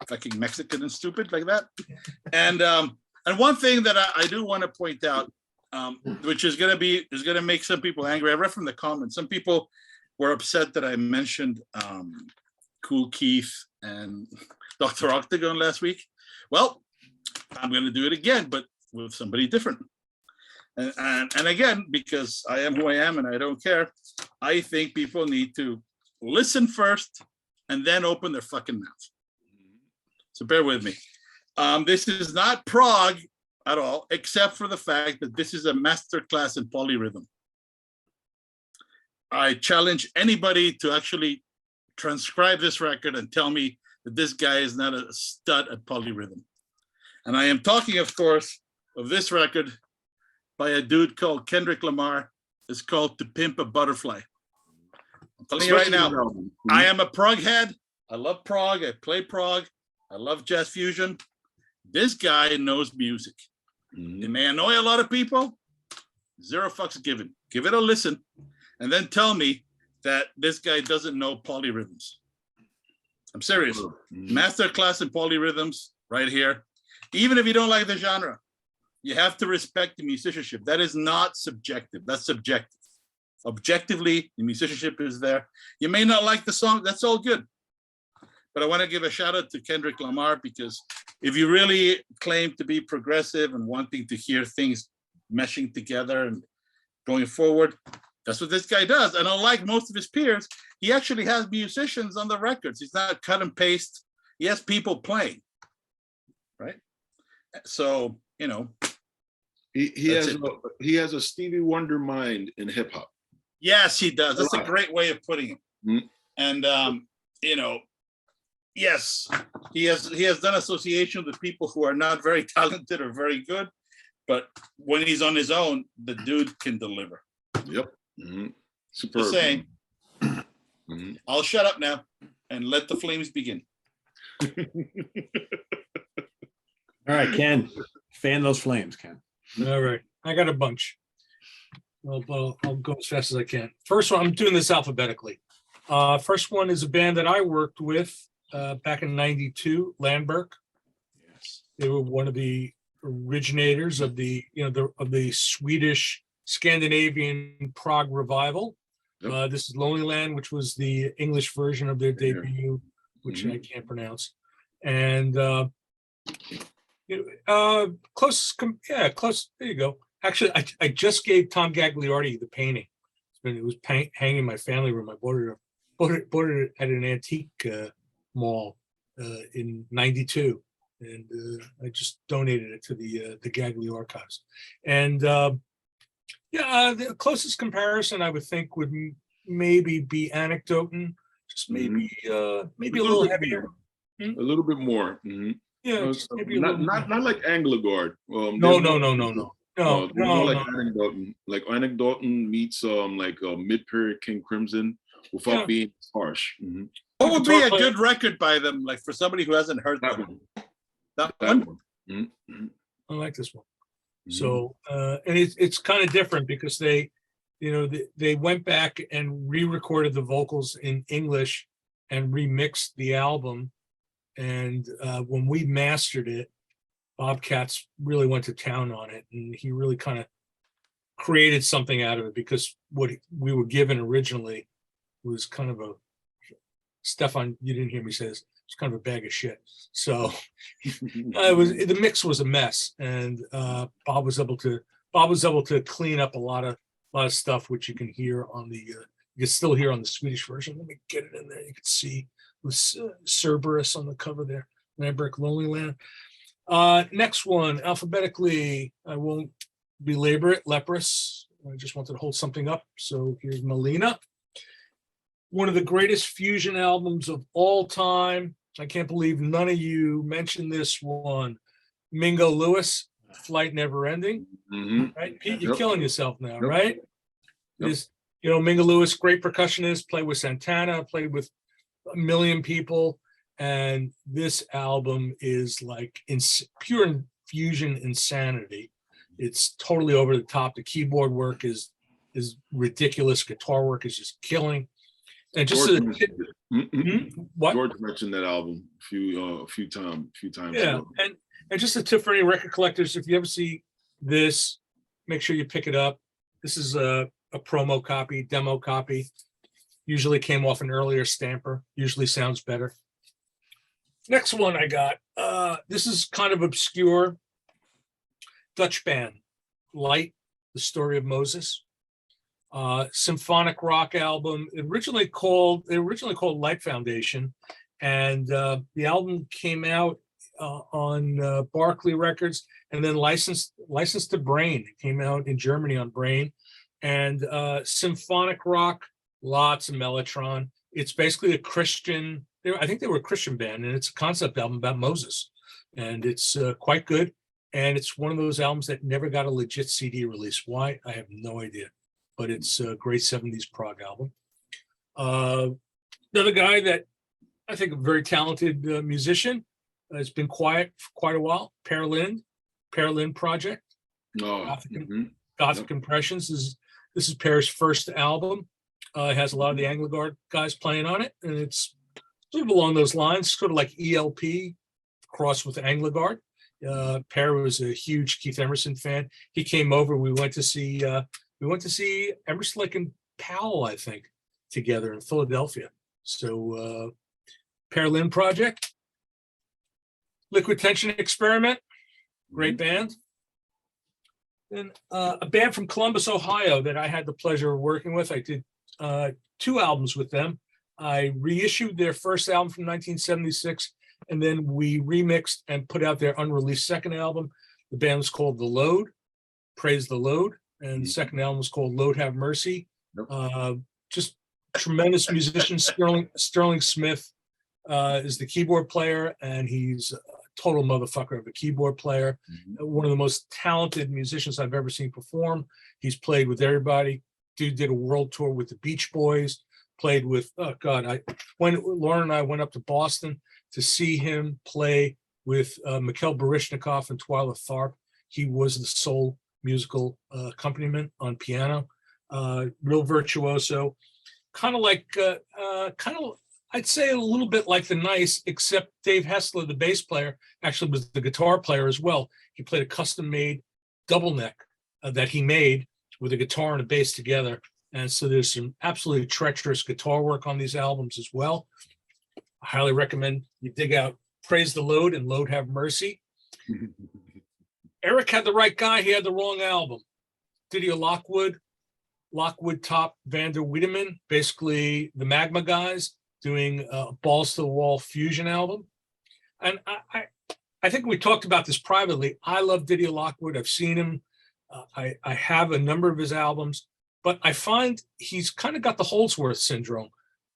Speaker 2: fucking Mexican and stupid like that. And one thing that I do want to point out, which is gonna make some people angry. I read from the comments. Some people were upset that I mentioned Cool Keith and Dr. Octagon last week. Well, I'm going to do it again, but with somebody different. And again, because I am who I am and I don't care, I think people need to listen first and then open their fucking mouth. So bear with me. This is not prog at all, except for the fact that this is a masterclass in polyrhythm. I challenge anybody to actually transcribe this record and tell me that this guy is not a stud at polyrhythm. And I am talking, of course, of this record by a dude called Kendrick Lamar. It's called To Pimp a Butterfly. I'm telling you right now, I am a prog head. I love prog. I play prog. I love jazz fusion. This guy knows music. It may annoy a lot of people. Zero fucks given. Give it a listen. And then tell me that this guy doesn't know polyrhythms. I'm serious. Masterclass in polyrhythms right here. Even if you don't like the genre, you have to respect the musicianship. That is not subjective. That's subjective. Objectively, the musicianship is there. You may not like the song. That's all good. But I want to give a shout out to Kendrick Lamar, because if you really claim to be progressive and wanting to hear things meshing together and going forward, that's what this guy does. And unlike most of his peers, he actually has musicians on the records. He's not cut and paste. He has people playing, right? So, you know.
Speaker 5: He has a Stevie Wonder mind in hip hop.
Speaker 2: Yes, he does. That's a great way of putting it. And, you know, yes, he has done association with people who are not very talented or very good. But when he's on his own, the dude can deliver.
Speaker 5: Yep. Superb.
Speaker 2: Just saying. I'll shut up now and let the flames begin.
Speaker 1: All right, Ken, fan those flames, Ken.
Speaker 4: All right, I got a bunch. I'll go as fast as I can. First one, I'm doing this alphabetically. First one is a band that I worked with back in '92, Landberg.
Speaker 1: Yes.
Speaker 4: They were one of the originators of the Swedish Scandinavian prog revival.
Speaker 5: Yep.
Speaker 4: This is Lonely Land, which was the English version of their debut, which I can't pronounce. And close. There you go. Actually, I just gave Tom Gagliardi the painting. It was hanging in my family room. I bought it at an antique mall in '92, and I just donated it to the Gagli archives. And Yeah, the closest comparison I would think would maybe be Anecdoten, just maybe maybe a little
Speaker 5: bit
Speaker 4: heavier.
Speaker 5: more. A little bit more. Mhm.
Speaker 4: Yeah,
Speaker 5: No,
Speaker 4: just maybe a little.
Speaker 5: not like Anglagard.
Speaker 4: No, no, no, no, no, no,
Speaker 5: More
Speaker 4: no,
Speaker 5: like
Speaker 4: no.
Speaker 5: Anecdoten. Like Anecdoten meets like mid-period King Crimson without
Speaker 4: Yeah.
Speaker 5: being harsh. Mhm.
Speaker 2: What would be a
Speaker 4: Guitar player-
Speaker 2: good record by them, like for somebody who hasn't heard
Speaker 5: That
Speaker 2: them?
Speaker 5: one.
Speaker 2: That
Speaker 5: That
Speaker 2: one?
Speaker 5: one. Mhm. Mhm.
Speaker 4: I like this one.
Speaker 5: Mhm.
Speaker 4: So, and it's kind of different because they, they went back and re-recorded the vocals in English and remixed the album. And when we mastered it, Bob Katz really went to town on it, and he really kind of created something out of it because what we were given originally was kind of a Stefan. You didn't hear me say this. It's kind of a bag of shit. So the mix was a mess, and Bob was able to clean up a lot of stuff which you can hear on the you can still hear on the Swedish version. Let me get it in there. You can see with Cerberus on the cover there, Lambrick Lonely Land. Next one, alphabetically, I won't belabor it. Leprous. I just wanted to hold something up. So here's Melina. One of the greatest fusion albums of all time. I can't believe none of you mentioned this one. Mingo Lewis, Flight Never Ending.
Speaker 5: Mhm.
Speaker 4: Right, Pete, you're
Speaker 5: Yep.
Speaker 4: killing yourself now,
Speaker 5: Yep.
Speaker 4: right?
Speaker 5: Yep.
Speaker 4: Is Mingo Lewis, great percussionist, played with Santana, played with a million people, and this album is like pure fusion insanity. It's totally over the top. The keyboard work is ridiculous. Guitar work is just killing. And just
Speaker 5: George
Speaker 4: a,
Speaker 5: mentioned it. Mhm.
Speaker 4: what?
Speaker 5: George mentioned that album a few times.
Speaker 4: Yeah,
Speaker 5: ago.
Speaker 4: and just a tip for any record collectors, if you ever see this, make sure you pick it up. This is a promo copy, demo copy. Usually came off an earlier stamper. Usually sounds better. Next one I got. This is kind of obscure. Dutch band, Light, the Story of Moses. Symphonic rock album, originally called Light Foundation, and the album came out on Barclay Records, and then licensed to Brain. It came out in Germany on Brain, and symphonic rock, lots of Mellotron. It's basically a Christian. I think they were a Christian band, and it's a concept album about Moses, and it's quite good. And it's one of those albums that never got a legit CD release. Why? I have no idea. But it's a great 70s prog album. Another guy that I think a very talented musician has been quiet for quite a while, Per Lind Project.
Speaker 5: Oh,
Speaker 4: Gothic
Speaker 5: Yep.
Speaker 4: Impressions. This is Per's first album. It has a lot of the Anglagard guys playing on it, and it's sort of along those lines, sort of like ELP crossed with Anglagard. Per was a huge Keith Emerson fan. He came over. We went to see Emerson, Lake and Powell, I think, together in Philadelphia. So Per Lind Project, Liquid Tension Experiment, great band. And a band from Columbus, Ohio that I had the pleasure of working with. I did 2 albums with them. I reissued their first album from 1976, and then we remixed and put out their unreleased second album. The band was called The Load, Praise the Load, and the second album was called Load Have Mercy. Just tremendous musician. Sterling Smith is the keyboard player, and he's a total motherfucker of a keyboard player. One of the most talented musicians I've ever seen perform. He's played with everybody. Dude did a world tour with the Beach Boys, played with, when Lauren and I went up to Boston to see him play with Mikhail Baryshnikov and Twyla Tharp. He was the sole musical accompaniment on piano. Real virtuoso, kind of I'd say a little bit like the Nice, except Dave Hessler, the bass player, actually was the guitar player as well. He played a custom-made double neck that he made with a guitar and a bass together. And so there's some absolutely treacherous guitar work on these albums as well. I highly recommend you dig out Praise the Load and Load Have Mercy. Eric had the right guy. He had the wrong album. Didier Lockwood, Top, Vander Wiedemann, basically the Magma guys doing a balls to the wall fusion album. And I think we talked about this privately. I love Didier Lockwood. I've seen him I have a number of his albums, but I find he's kind of got the Holdsworth syndrome.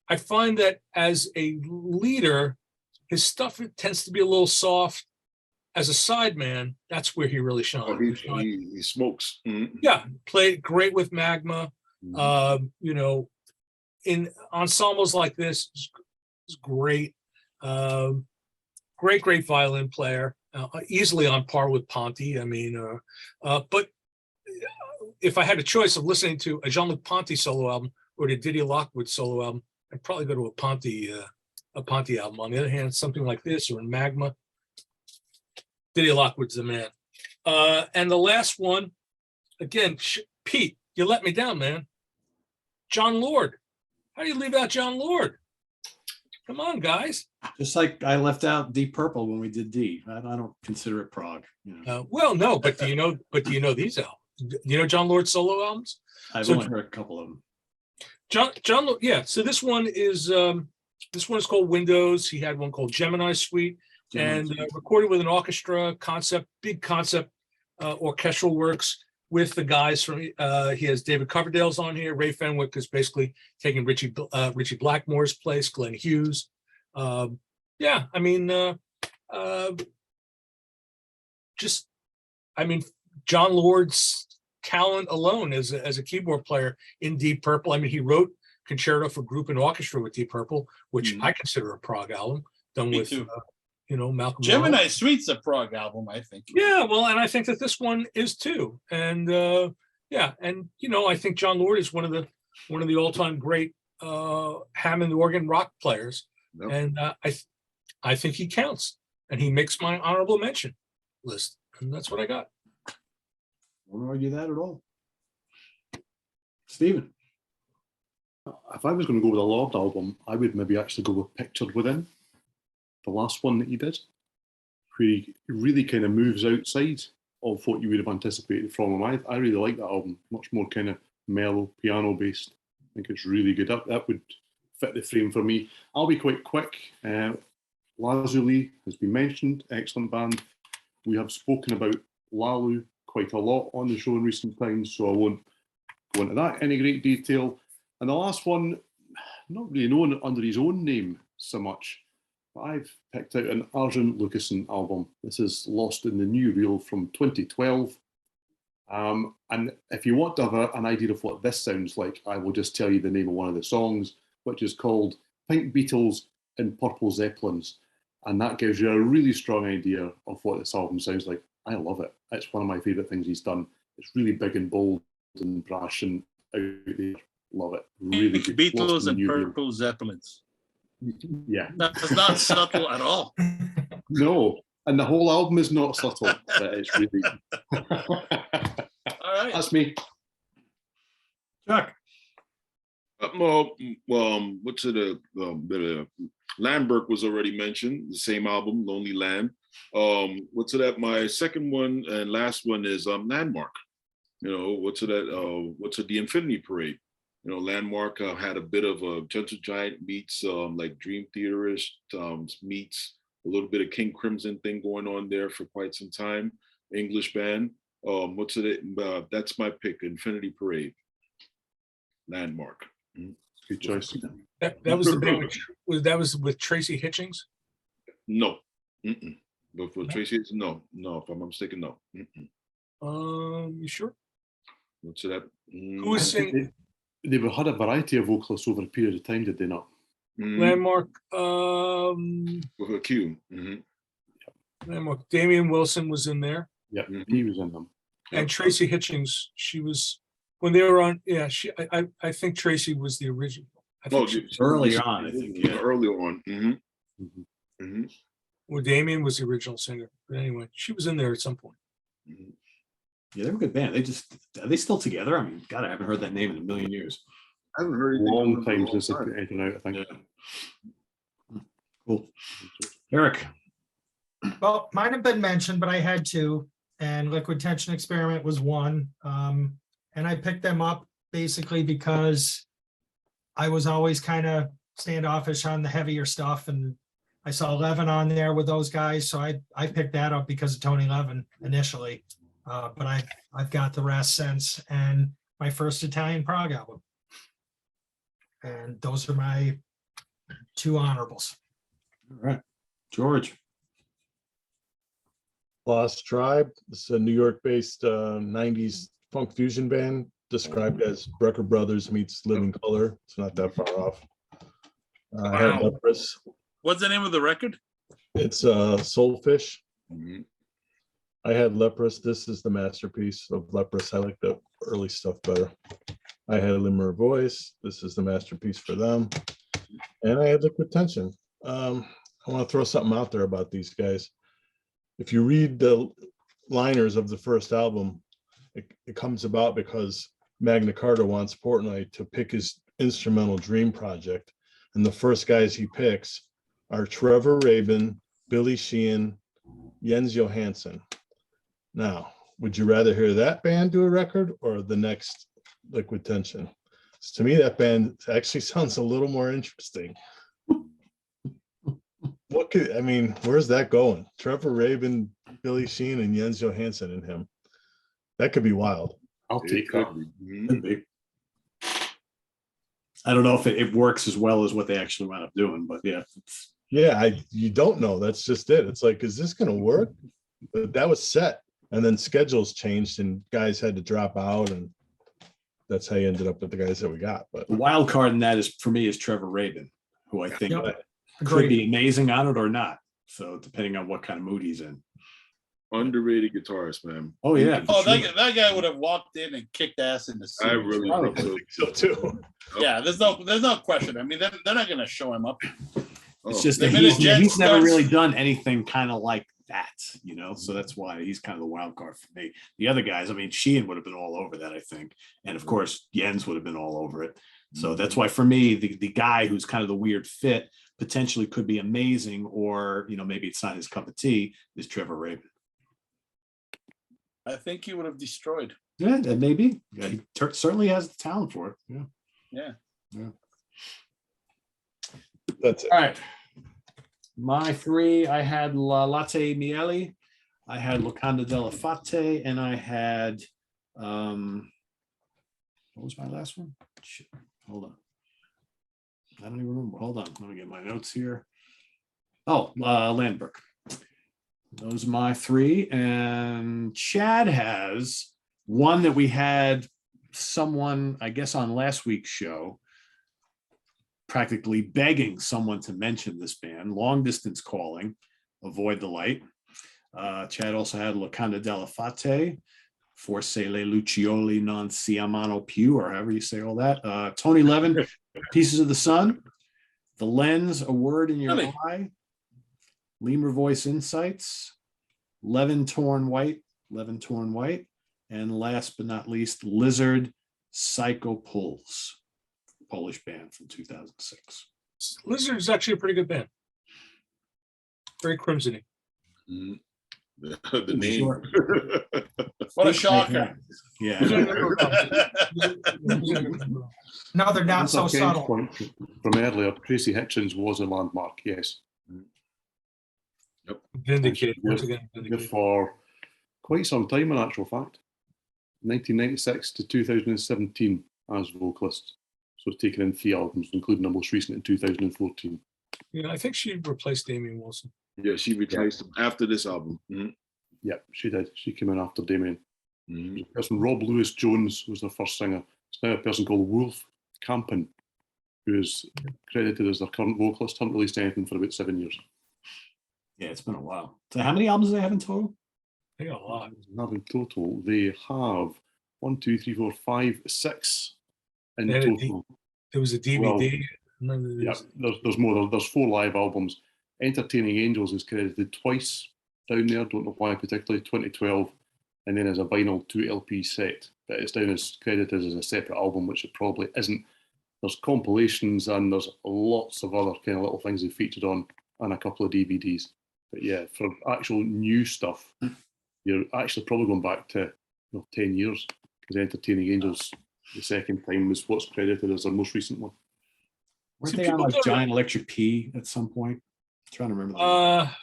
Speaker 4: I find that as a leader, his stuff tends to be a little soft. As a sideman, that's where he really
Speaker 5: Oh,
Speaker 4: shines.
Speaker 5: he smokes. Mhm.
Speaker 4: Yeah, played great with Magma.
Speaker 5: Mhm.
Speaker 4: You know, in ensembles like this, is great. Great violin player, easily on par with Ponty. I mean, but if I had a choice of listening to a Jean-Luc Ponty solo album or the Didier Lockwood solo album, I'd probably go to a Ponty album. On the other hand, something like this or in Magma, Didier Lockwood's the man. And the last one, again, Pete, you let me down, man. John Lord. How do you leave out John Lord? Come on, guys.
Speaker 1: Just like I left out Deep Purple when we did D. I don't consider it prog. You know.
Speaker 4: Well, no, but do you know these albums? Do you know John Lord's solo albums?
Speaker 1: I've
Speaker 4: so-
Speaker 1: only heard a couple of them.
Speaker 4: John, yeah. So this one is called Windows. He had one called Gemini Suite, and recorded with an orchestra, big concept orchestral works with the guys from. He has David Coverdale's on here. Ray Fenwick is basically taking Richie Blackmore's place. Glenn Hughes. Yeah, I mean, John Lord's talent alone as a keyboard player in Deep Purple. I mean, he wrote Concerto for Group and Orchestra with Deep Purple, which I consider a prog album done
Speaker 2: Me
Speaker 4: with,
Speaker 2: too.
Speaker 4: Malcolm.
Speaker 2: Gemini
Speaker 4: Morrow.
Speaker 2: Suite's a prog album, I think.
Speaker 4: Yeah, well, and I think that this one is too. And I think John Lord is one of the all-time great Hammond organ rock players,
Speaker 5: Yep.
Speaker 4: and I think he counts, and he makes my honorable mention list, and that's what I got.
Speaker 1: Won't argue that at all. Stephen.
Speaker 3: If I was going to go with a Lord album, I would maybe actually go with Pictured Within, the last one that he did, where he really kind of moves outside of what you would have anticipated from him. I really like that album, much more kind of mellow, piano based. I think it's really good. That would fit the frame for me. I'll be quite quick. Lazuli has been mentioned, excellent band. We have spoken about Lalu quite a lot on the show in recent times, so I won't go into that in any great detail. And the last one, not really known under his own name so much, but I've picked out an Arjun Lucassen album. This is Lost in the New Reel from 2012. And if you want to have an idea of what this sounds like, I will just tell you the name of one of the songs, which is called Pink Beetles and Purple Zeppelins. And that gives you a really strong idea of what this album sounds like. I love it. It's one of my favourite things he's done. It's really big and bold and brash and out there. Love it. Really good.
Speaker 2: Beatles and Purple Zeppelins.
Speaker 3: Yeah.
Speaker 2: That's not subtle at all.
Speaker 3: No. And the whole album is not subtle, but it's really.
Speaker 2: All right.
Speaker 3: That's me.
Speaker 1: Chuck.
Speaker 5: What's it? Landberg was already mentioned. The same album, Lonely Land. What's it? My second one and last one is Landmark. What's it? The Infinity Parade. Landmark had a bit of a Gentle Giant meets like Dream Theaterish meets a little bit of King Crimson thing going on there for quite some time. English band. What's it? That's my pick. Infinity Parade. Landmark.
Speaker 3: Good choice.
Speaker 4: That was the band that was with Tracy Hitchings.
Speaker 5: No. But for Tracy, no. If I'm mistaken, no.
Speaker 4: You sure?
Speaker 5: What's that?
Speaker 4: Who was singing?
Speaker 3: They had a variety of vocalists over a period of time, did they not?
Speaker 4: Landmark.
Speaker 5: With a Q.
Speaker 4: Landmark. Damian Wilson was in there.
Speaker 3: Yeah, he was in them.
Speaker 4: And Tracy Hitchings, she was when they were on. Yeah, I think Tracy was the original. I think
Speaker 1: Early on, I think. Yeah.
Speaker 5: Early on.
Speaker 4: Well, Damien was the original singer. But anyway, she was in there at some point.
Speaker 1: Yeah, they're a good band. Are they still together? I mean, God, I haven't heard that name in a million years.
Speaker 5: I haven't heard
Speaker 3: A
Speaker 5: anything
Speaker 3: long
Speaker 5: from them
Speaker 3: time
Speaker 5: in a
Speaker 3: since they
Speaker 5: long
Speaker 3: put anything out, I think.
Speaker 1: Yeah. Cool. Eric.
Speaker 6: Well, mine have been mentioned, but I had two, and Liquid Tension Experiment was one. And I picked them up basically because I was always kind of standoffish on the heavier stuff, and I saw Levin on there with those guys, so I picked that up because of Tony Levin initially. But I've got the Rascents and my first Italian prog album. And those are my two honorables.
Speaker 1: All right, George.
Speaker 7: Lost Tribe. This is a New York-based 90s funk fusion band described as Brecker Brothers meets Living Color. It's not that far off. I had
Speaker 2: Wow.
Speaker 7: Leprous.
Speaker 2: What's the name of the record?
Speaker 7: It's Soulfish.
Speaker 5: Mhm.
Speaker 7: I had Leprous. This is the masterpiece of Leprous. I like the early stuff better. I had Limmer Voice. This is the masterpiece for them. And I had Liquid Tension. I want to throw something out there about these guys. If you read the liners of the first album, it comes about because Magna Carta wants Portnoy to pick his instrumental dream project. And the first guys he picks are Trevor Rabin, Billy Sheehan, Jens Johansson. Now, would you rather hear that band do a record or the next Liquid Tension? To me, that band actually sounds a little more interesting. Where's that going? Trevor Rabin, Billy Sheehan, and Jens Johansson in him. That could be wild.
Speaker 3: I'll take that.
Speaker 5: Mhm.
Speaker 1: Could be. I don't know if it works as well as what they actually wound up doing, but yeah.
Speaker 7: Yeah, you don't know. That's just it. It's like, is this going to work? But that was set, and then schedules changed, and guys had to drop out, and that's how you ended up with the guys that we got. But
Speaker 1: The wild card in that is for me is Trevor Rabin, who I think
Speaker 6: Yep.
Speaker 1: could
Speaker 6: Agreed.
Speaker 1: be amazing on it or not. So depending on what kind of mood he's in.
Speaker 5: Underrated guitarist, man.
Speaker 1: Oh yeah.
Speaker 2: Oh,
Speaker 1: sure.
Speaker 2: that guy would have walked in and kicked ass in the
Speaker 5: I
Speaker 2: series.
Speaker 5: really
Speaker 1: Probably.
Speaker 5: think so.
Speaker 7: so too.
Speaker 2: Yeah, there's no question. I mean, they're not gonna show him up.
Speaker 1: It's
Speaker 5: Oh,
Speaker 1: just
Speaker 2: The
Speaker 1: that
Speaker 2: minute
Speaker 1: he's
Speaker 2: Jens
Speaker 1: never
Speaker 2: starts-
Speaker 1: really done anything kind of like that, so that's why he's kind of the wild card for me. The other guys, I mean, Sheehan would have been all over that, I think, and of course Jens would have been all over it. So that's why for me, the guy who's kind of the weird fit potentially could be amazing, or maybe it's not his cup of tea, is Trevor Rabin.
Speaker 2: I think he would have destroyed.
Speaker 1: Yeah, that may be. Yeah, he certainly has the talent for it. Yeah.
Speaker 2: Yeah.
Speaker 7: That's it.
Speaker 1: All right. My three, I had La Latte Miele, I had Locanda della Fate, and I had what was my last one? Shit. Hold on. I don't even remember. Hold on. Let me get my notes here. Oh, Landberg. Those are my three. And Chad has one that we had someone, I guess, on last week's show, practically begging someone to mention this band, Long Distance Calling, Avoid the Light. Chad also had Locanda della Fate, Forse le Lucioli non si amano più, or however you say all that. Tony Levin, Pieces of the Sun, The Lens, A Word in Your
Speaker 2: Really?
Speaker 1: Eye, Lemur Voice Insights, Levin Torn White, and last but not least, Lizard Psycho Pulls, Polish band from 2006.
Speaker 4: Lizard is actually a pretty good band. Very crimsony.
Speaker 5: Mhm. The name.
Speaker 1: Sure.
Speaker 2: What a shocker.
Speaker 1: Yeah.
Speaker 6: No, they're not so
Speaker 3: That's a Ken's
Speaker 6: subtle.
Speaker 3: point from earlier. Tracy Hitchens was a landmark, yes.
Speaker 4: Vindicated. Once
Speaker 3: Good.
Speaker 4: again,
Speaker 3: Good
Speaker 4: vindicated.
Speaker 3: for quite some time, in actual fact. 1996 to 2017 as vocalist. So taken in 3 albums, including the most recent in 2014.
Speaker 4: Yeah, I think she replaced Damien Wilson.
Speaker 5: Yeah, she replaced him after this album. Mhm.
Speaker 3: Yep, she did. She came in after Damien.
Speaker 5: Mhm.
Speaker 3: Person Rob Lewis Jones was their first singer. It's now a person called Wolf Campen, who is credited as their current vocalist. Haven't released anything for about 7 years.
Speaker 1: Yeah, it's been a while. So how many albums do they have in total?
Speaker 4: They got a lot.
Speaker 3: Now in total, they have 1, 2, 3, 4, 5, 6 in
Speaker 4: They had a
Speaker 3: total.
Speaker 4: There was a DVD. and then there
Speaker 3: Yeah,
Speaker 4: was-
Speaker 3: there's more. There's 4 live albums. Entertaining Angels is credited twice down there. Don't know why particularly. 2012, and then as a vinyl 2 LP set. But it's down as credited as a separate album, which it probably isn't. There's compilations and there's lots of other kind of little things they featured on, and a couple of DVDs. But yeah, for actual new stuff, you're actually probably going back to 10 years, because Entertaining Angels, the second time, was what's credited as their most recent one.
Speaker 1: Weren't
Speaker 4: See,
Speaker 1: they on
Speaker 4: people
Speaker 1: like
Speaker 4: don't-
Speaker 1: Giant Electric P at some point? I'm trying to remember.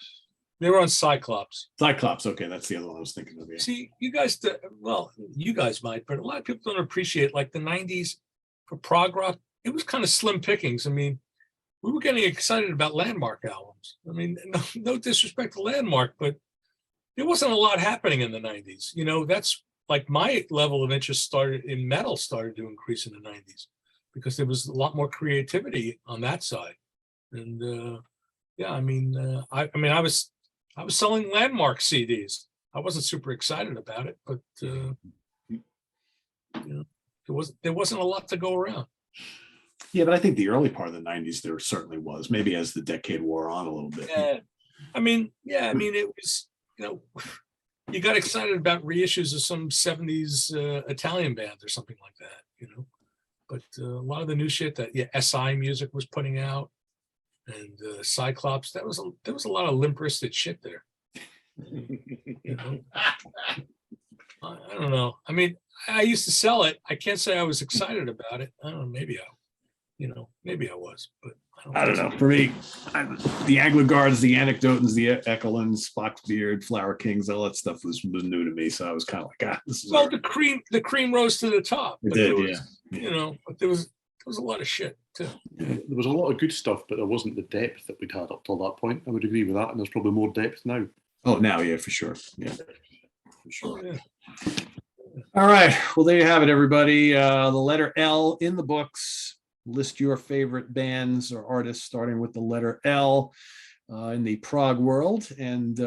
Speaker 4: They were on Cyclops.
Speaker 1: Cyclops. Okay, that's the other one I was thinking of. Yeah.
Speaker 4: See, you guys, well, you guys might, but a lot of people don't appreciate like the 90s for prog rock. It was kind of slim pickings. I mean, we were getting excited about Landmark albums. I mean, no disrespect to Landmark, but there wasn't a lot happening in the 90s. You know, that's like my level of interest started to increase in the 90s because there was a lot more creativity on that side. And yeah, I mean, I was selling Landmark CDs. I wasn't super excited about it, but you know, there wasn't a lot to go around.
Speaker 1: Yeah, but I think the early part of the 90s, there certainly was, maybe as the decade wore on a little bit.
Speaker 4: Yeah. I mean, it was, you know, you got excited about reissues of some 70s Italian bands or something like that, you know. But a lot of the new shit that SI Music was putting out and Cyclops, there was a lot of limp-wristed shit there. You know? I don't know. I mean, I used to sell it. I can't say I was excited about it. I don't know, maybe I was, but
Speaker 1: I don't know. For me, the Anglegards, the Anecdotans, the Ekelins, Foxbeard, Flower Kings, all that stuff was new to me. So I was kind of like, this is.
Speaker 4: Well, the cream rose to the top.
Speaker 1: It did, yeah.
Speaker 4: You know, but there was a lot of shit too.
Speaker 3: Yeah, there was a lot of good stuff, but there wasn't the depth that we'd had up till that point. I would agree with that, and there's probably more depth now.
Speaker 1: Oh, now, yeah, for sure. Yeah, for sure.
Speaker 4: Oh, yeah.
Speaker 1: All right. Well, there you have it, everybody. The letter L in the books. List your favorite bands or artists starting with the letter L in the prog world. And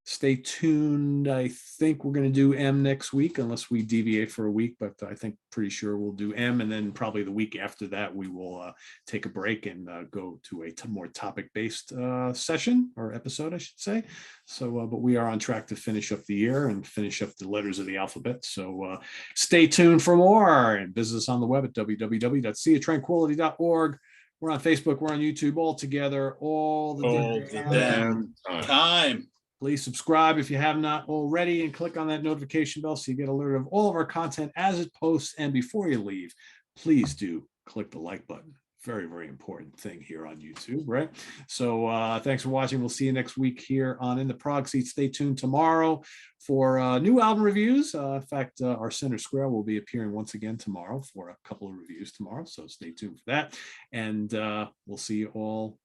Speaker 1: stay tuned. I think we're going to do M next week, unless we deviate for a week, but I think pretty sure we'll do M. And then probably the week after that, we will take a break and go to a more topic-based session or episode, I should say. So, but we are on track to finish up the year and finish up the letters of the alphabet. So stay tuned for more and visit us on the web at www.seaoftranquility.org. We're on Facebook, we're on YouTube, all together, all the
Speaker 2: damn time.
Speaker 1: Please subscribe if you have not already and click on that notification bell so you get alerted of all of our content as it posts. And before you leave, please do click the like button. Very, very important thing here on YouTube, right? So thanks for watching. We'll see you next week here on In the Prog Seat. Stay tuned tomorrow for new album reviews. In fact, our Center Square will be appearing once again tomorrow for a couple of reviews tomorrow. So stay tuned for that. And we'll see you all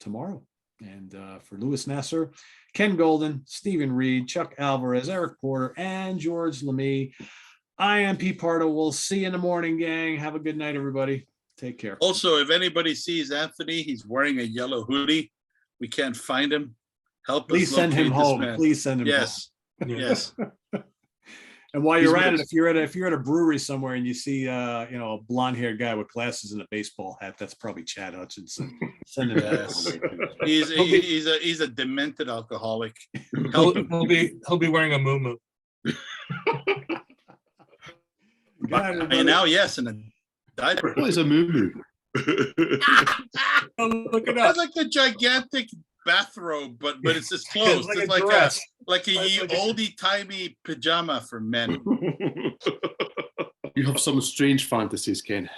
Speaker 1: tomorrow. And for Louis Nasser, Ken Golden, Stephen Reed, Chuck Alvarez, Eric Porter, and George Lemay, I am Pete Pardo. We'll see you in the morning, gang. Have a good night, everybody. Take care.
Speaker 2: Also, if anybody sees Anthony, he's wearing a yellow hoodie. We can't find him. Help
Speaker 1: Please
Speaker 2: us
Speaker 1: send him
Speaker 2: locate this
Speaker 1: home.
Speaker 2: man.
Speaker 1: Please send him
Speaker 2: Yes.
Speaker 1: home.
Speaker 2: Yes.
Speaker 1: And while you're
Speaker 2: He's
Speaker 1: at it,
Speaker 2: missed.
Speaker 1: if you're at a brewery somewhere and you see a blonde-haired guy with glasses and a baseball hat, that's probably Chad Hutchinson. Send him
Speaker 2: Yes.
Speaker 1: that.
Speaker 2: He's a demented alcoholic. Help him.
Speaker 4: He'll be wearing a muumuu.
Speaker 2: And now, yes, in a diaper.
Speaker 3: What is a moo?
Speaker 4: Oh, look it up.
Speaker 2: That's like the gigantic bathrobe, but it's just clothes.
Speaker 4: It's like
Speaker 2: It's
Speaker 4: a
Speaker 2: like
Speaker 4: dress.
Speaker 2: like a
Speaker 4: It's like a-
Speaker 2: oldie-timey pajama for men.
Speaker 3: You have some strange fantasies, Ken.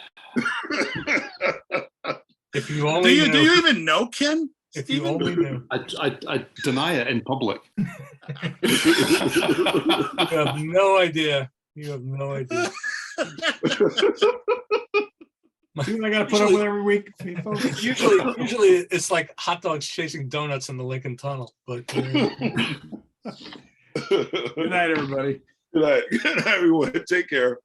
Speaker 4: If you
Speaker 2: Do
Speaker 4: only
Speaker 2: you
Speaker 4: knew.
Speaker 2: even know Ken?
Speaker 4: If you
Speaker 2: Stephen?
Speaker 4: only knew.
Speaker 3: I deny it in public.
Speaker 4: You have no idea. You have no idea.
Speaker 1: See what I got to put up with every week, folks?
Speaker 4: Usually it's like hot dogs chasing donuts in the Lincoln Tunnel. But
Speaker 1: Good night, everybody.
Speaker 5: Good night, everyone. Take care.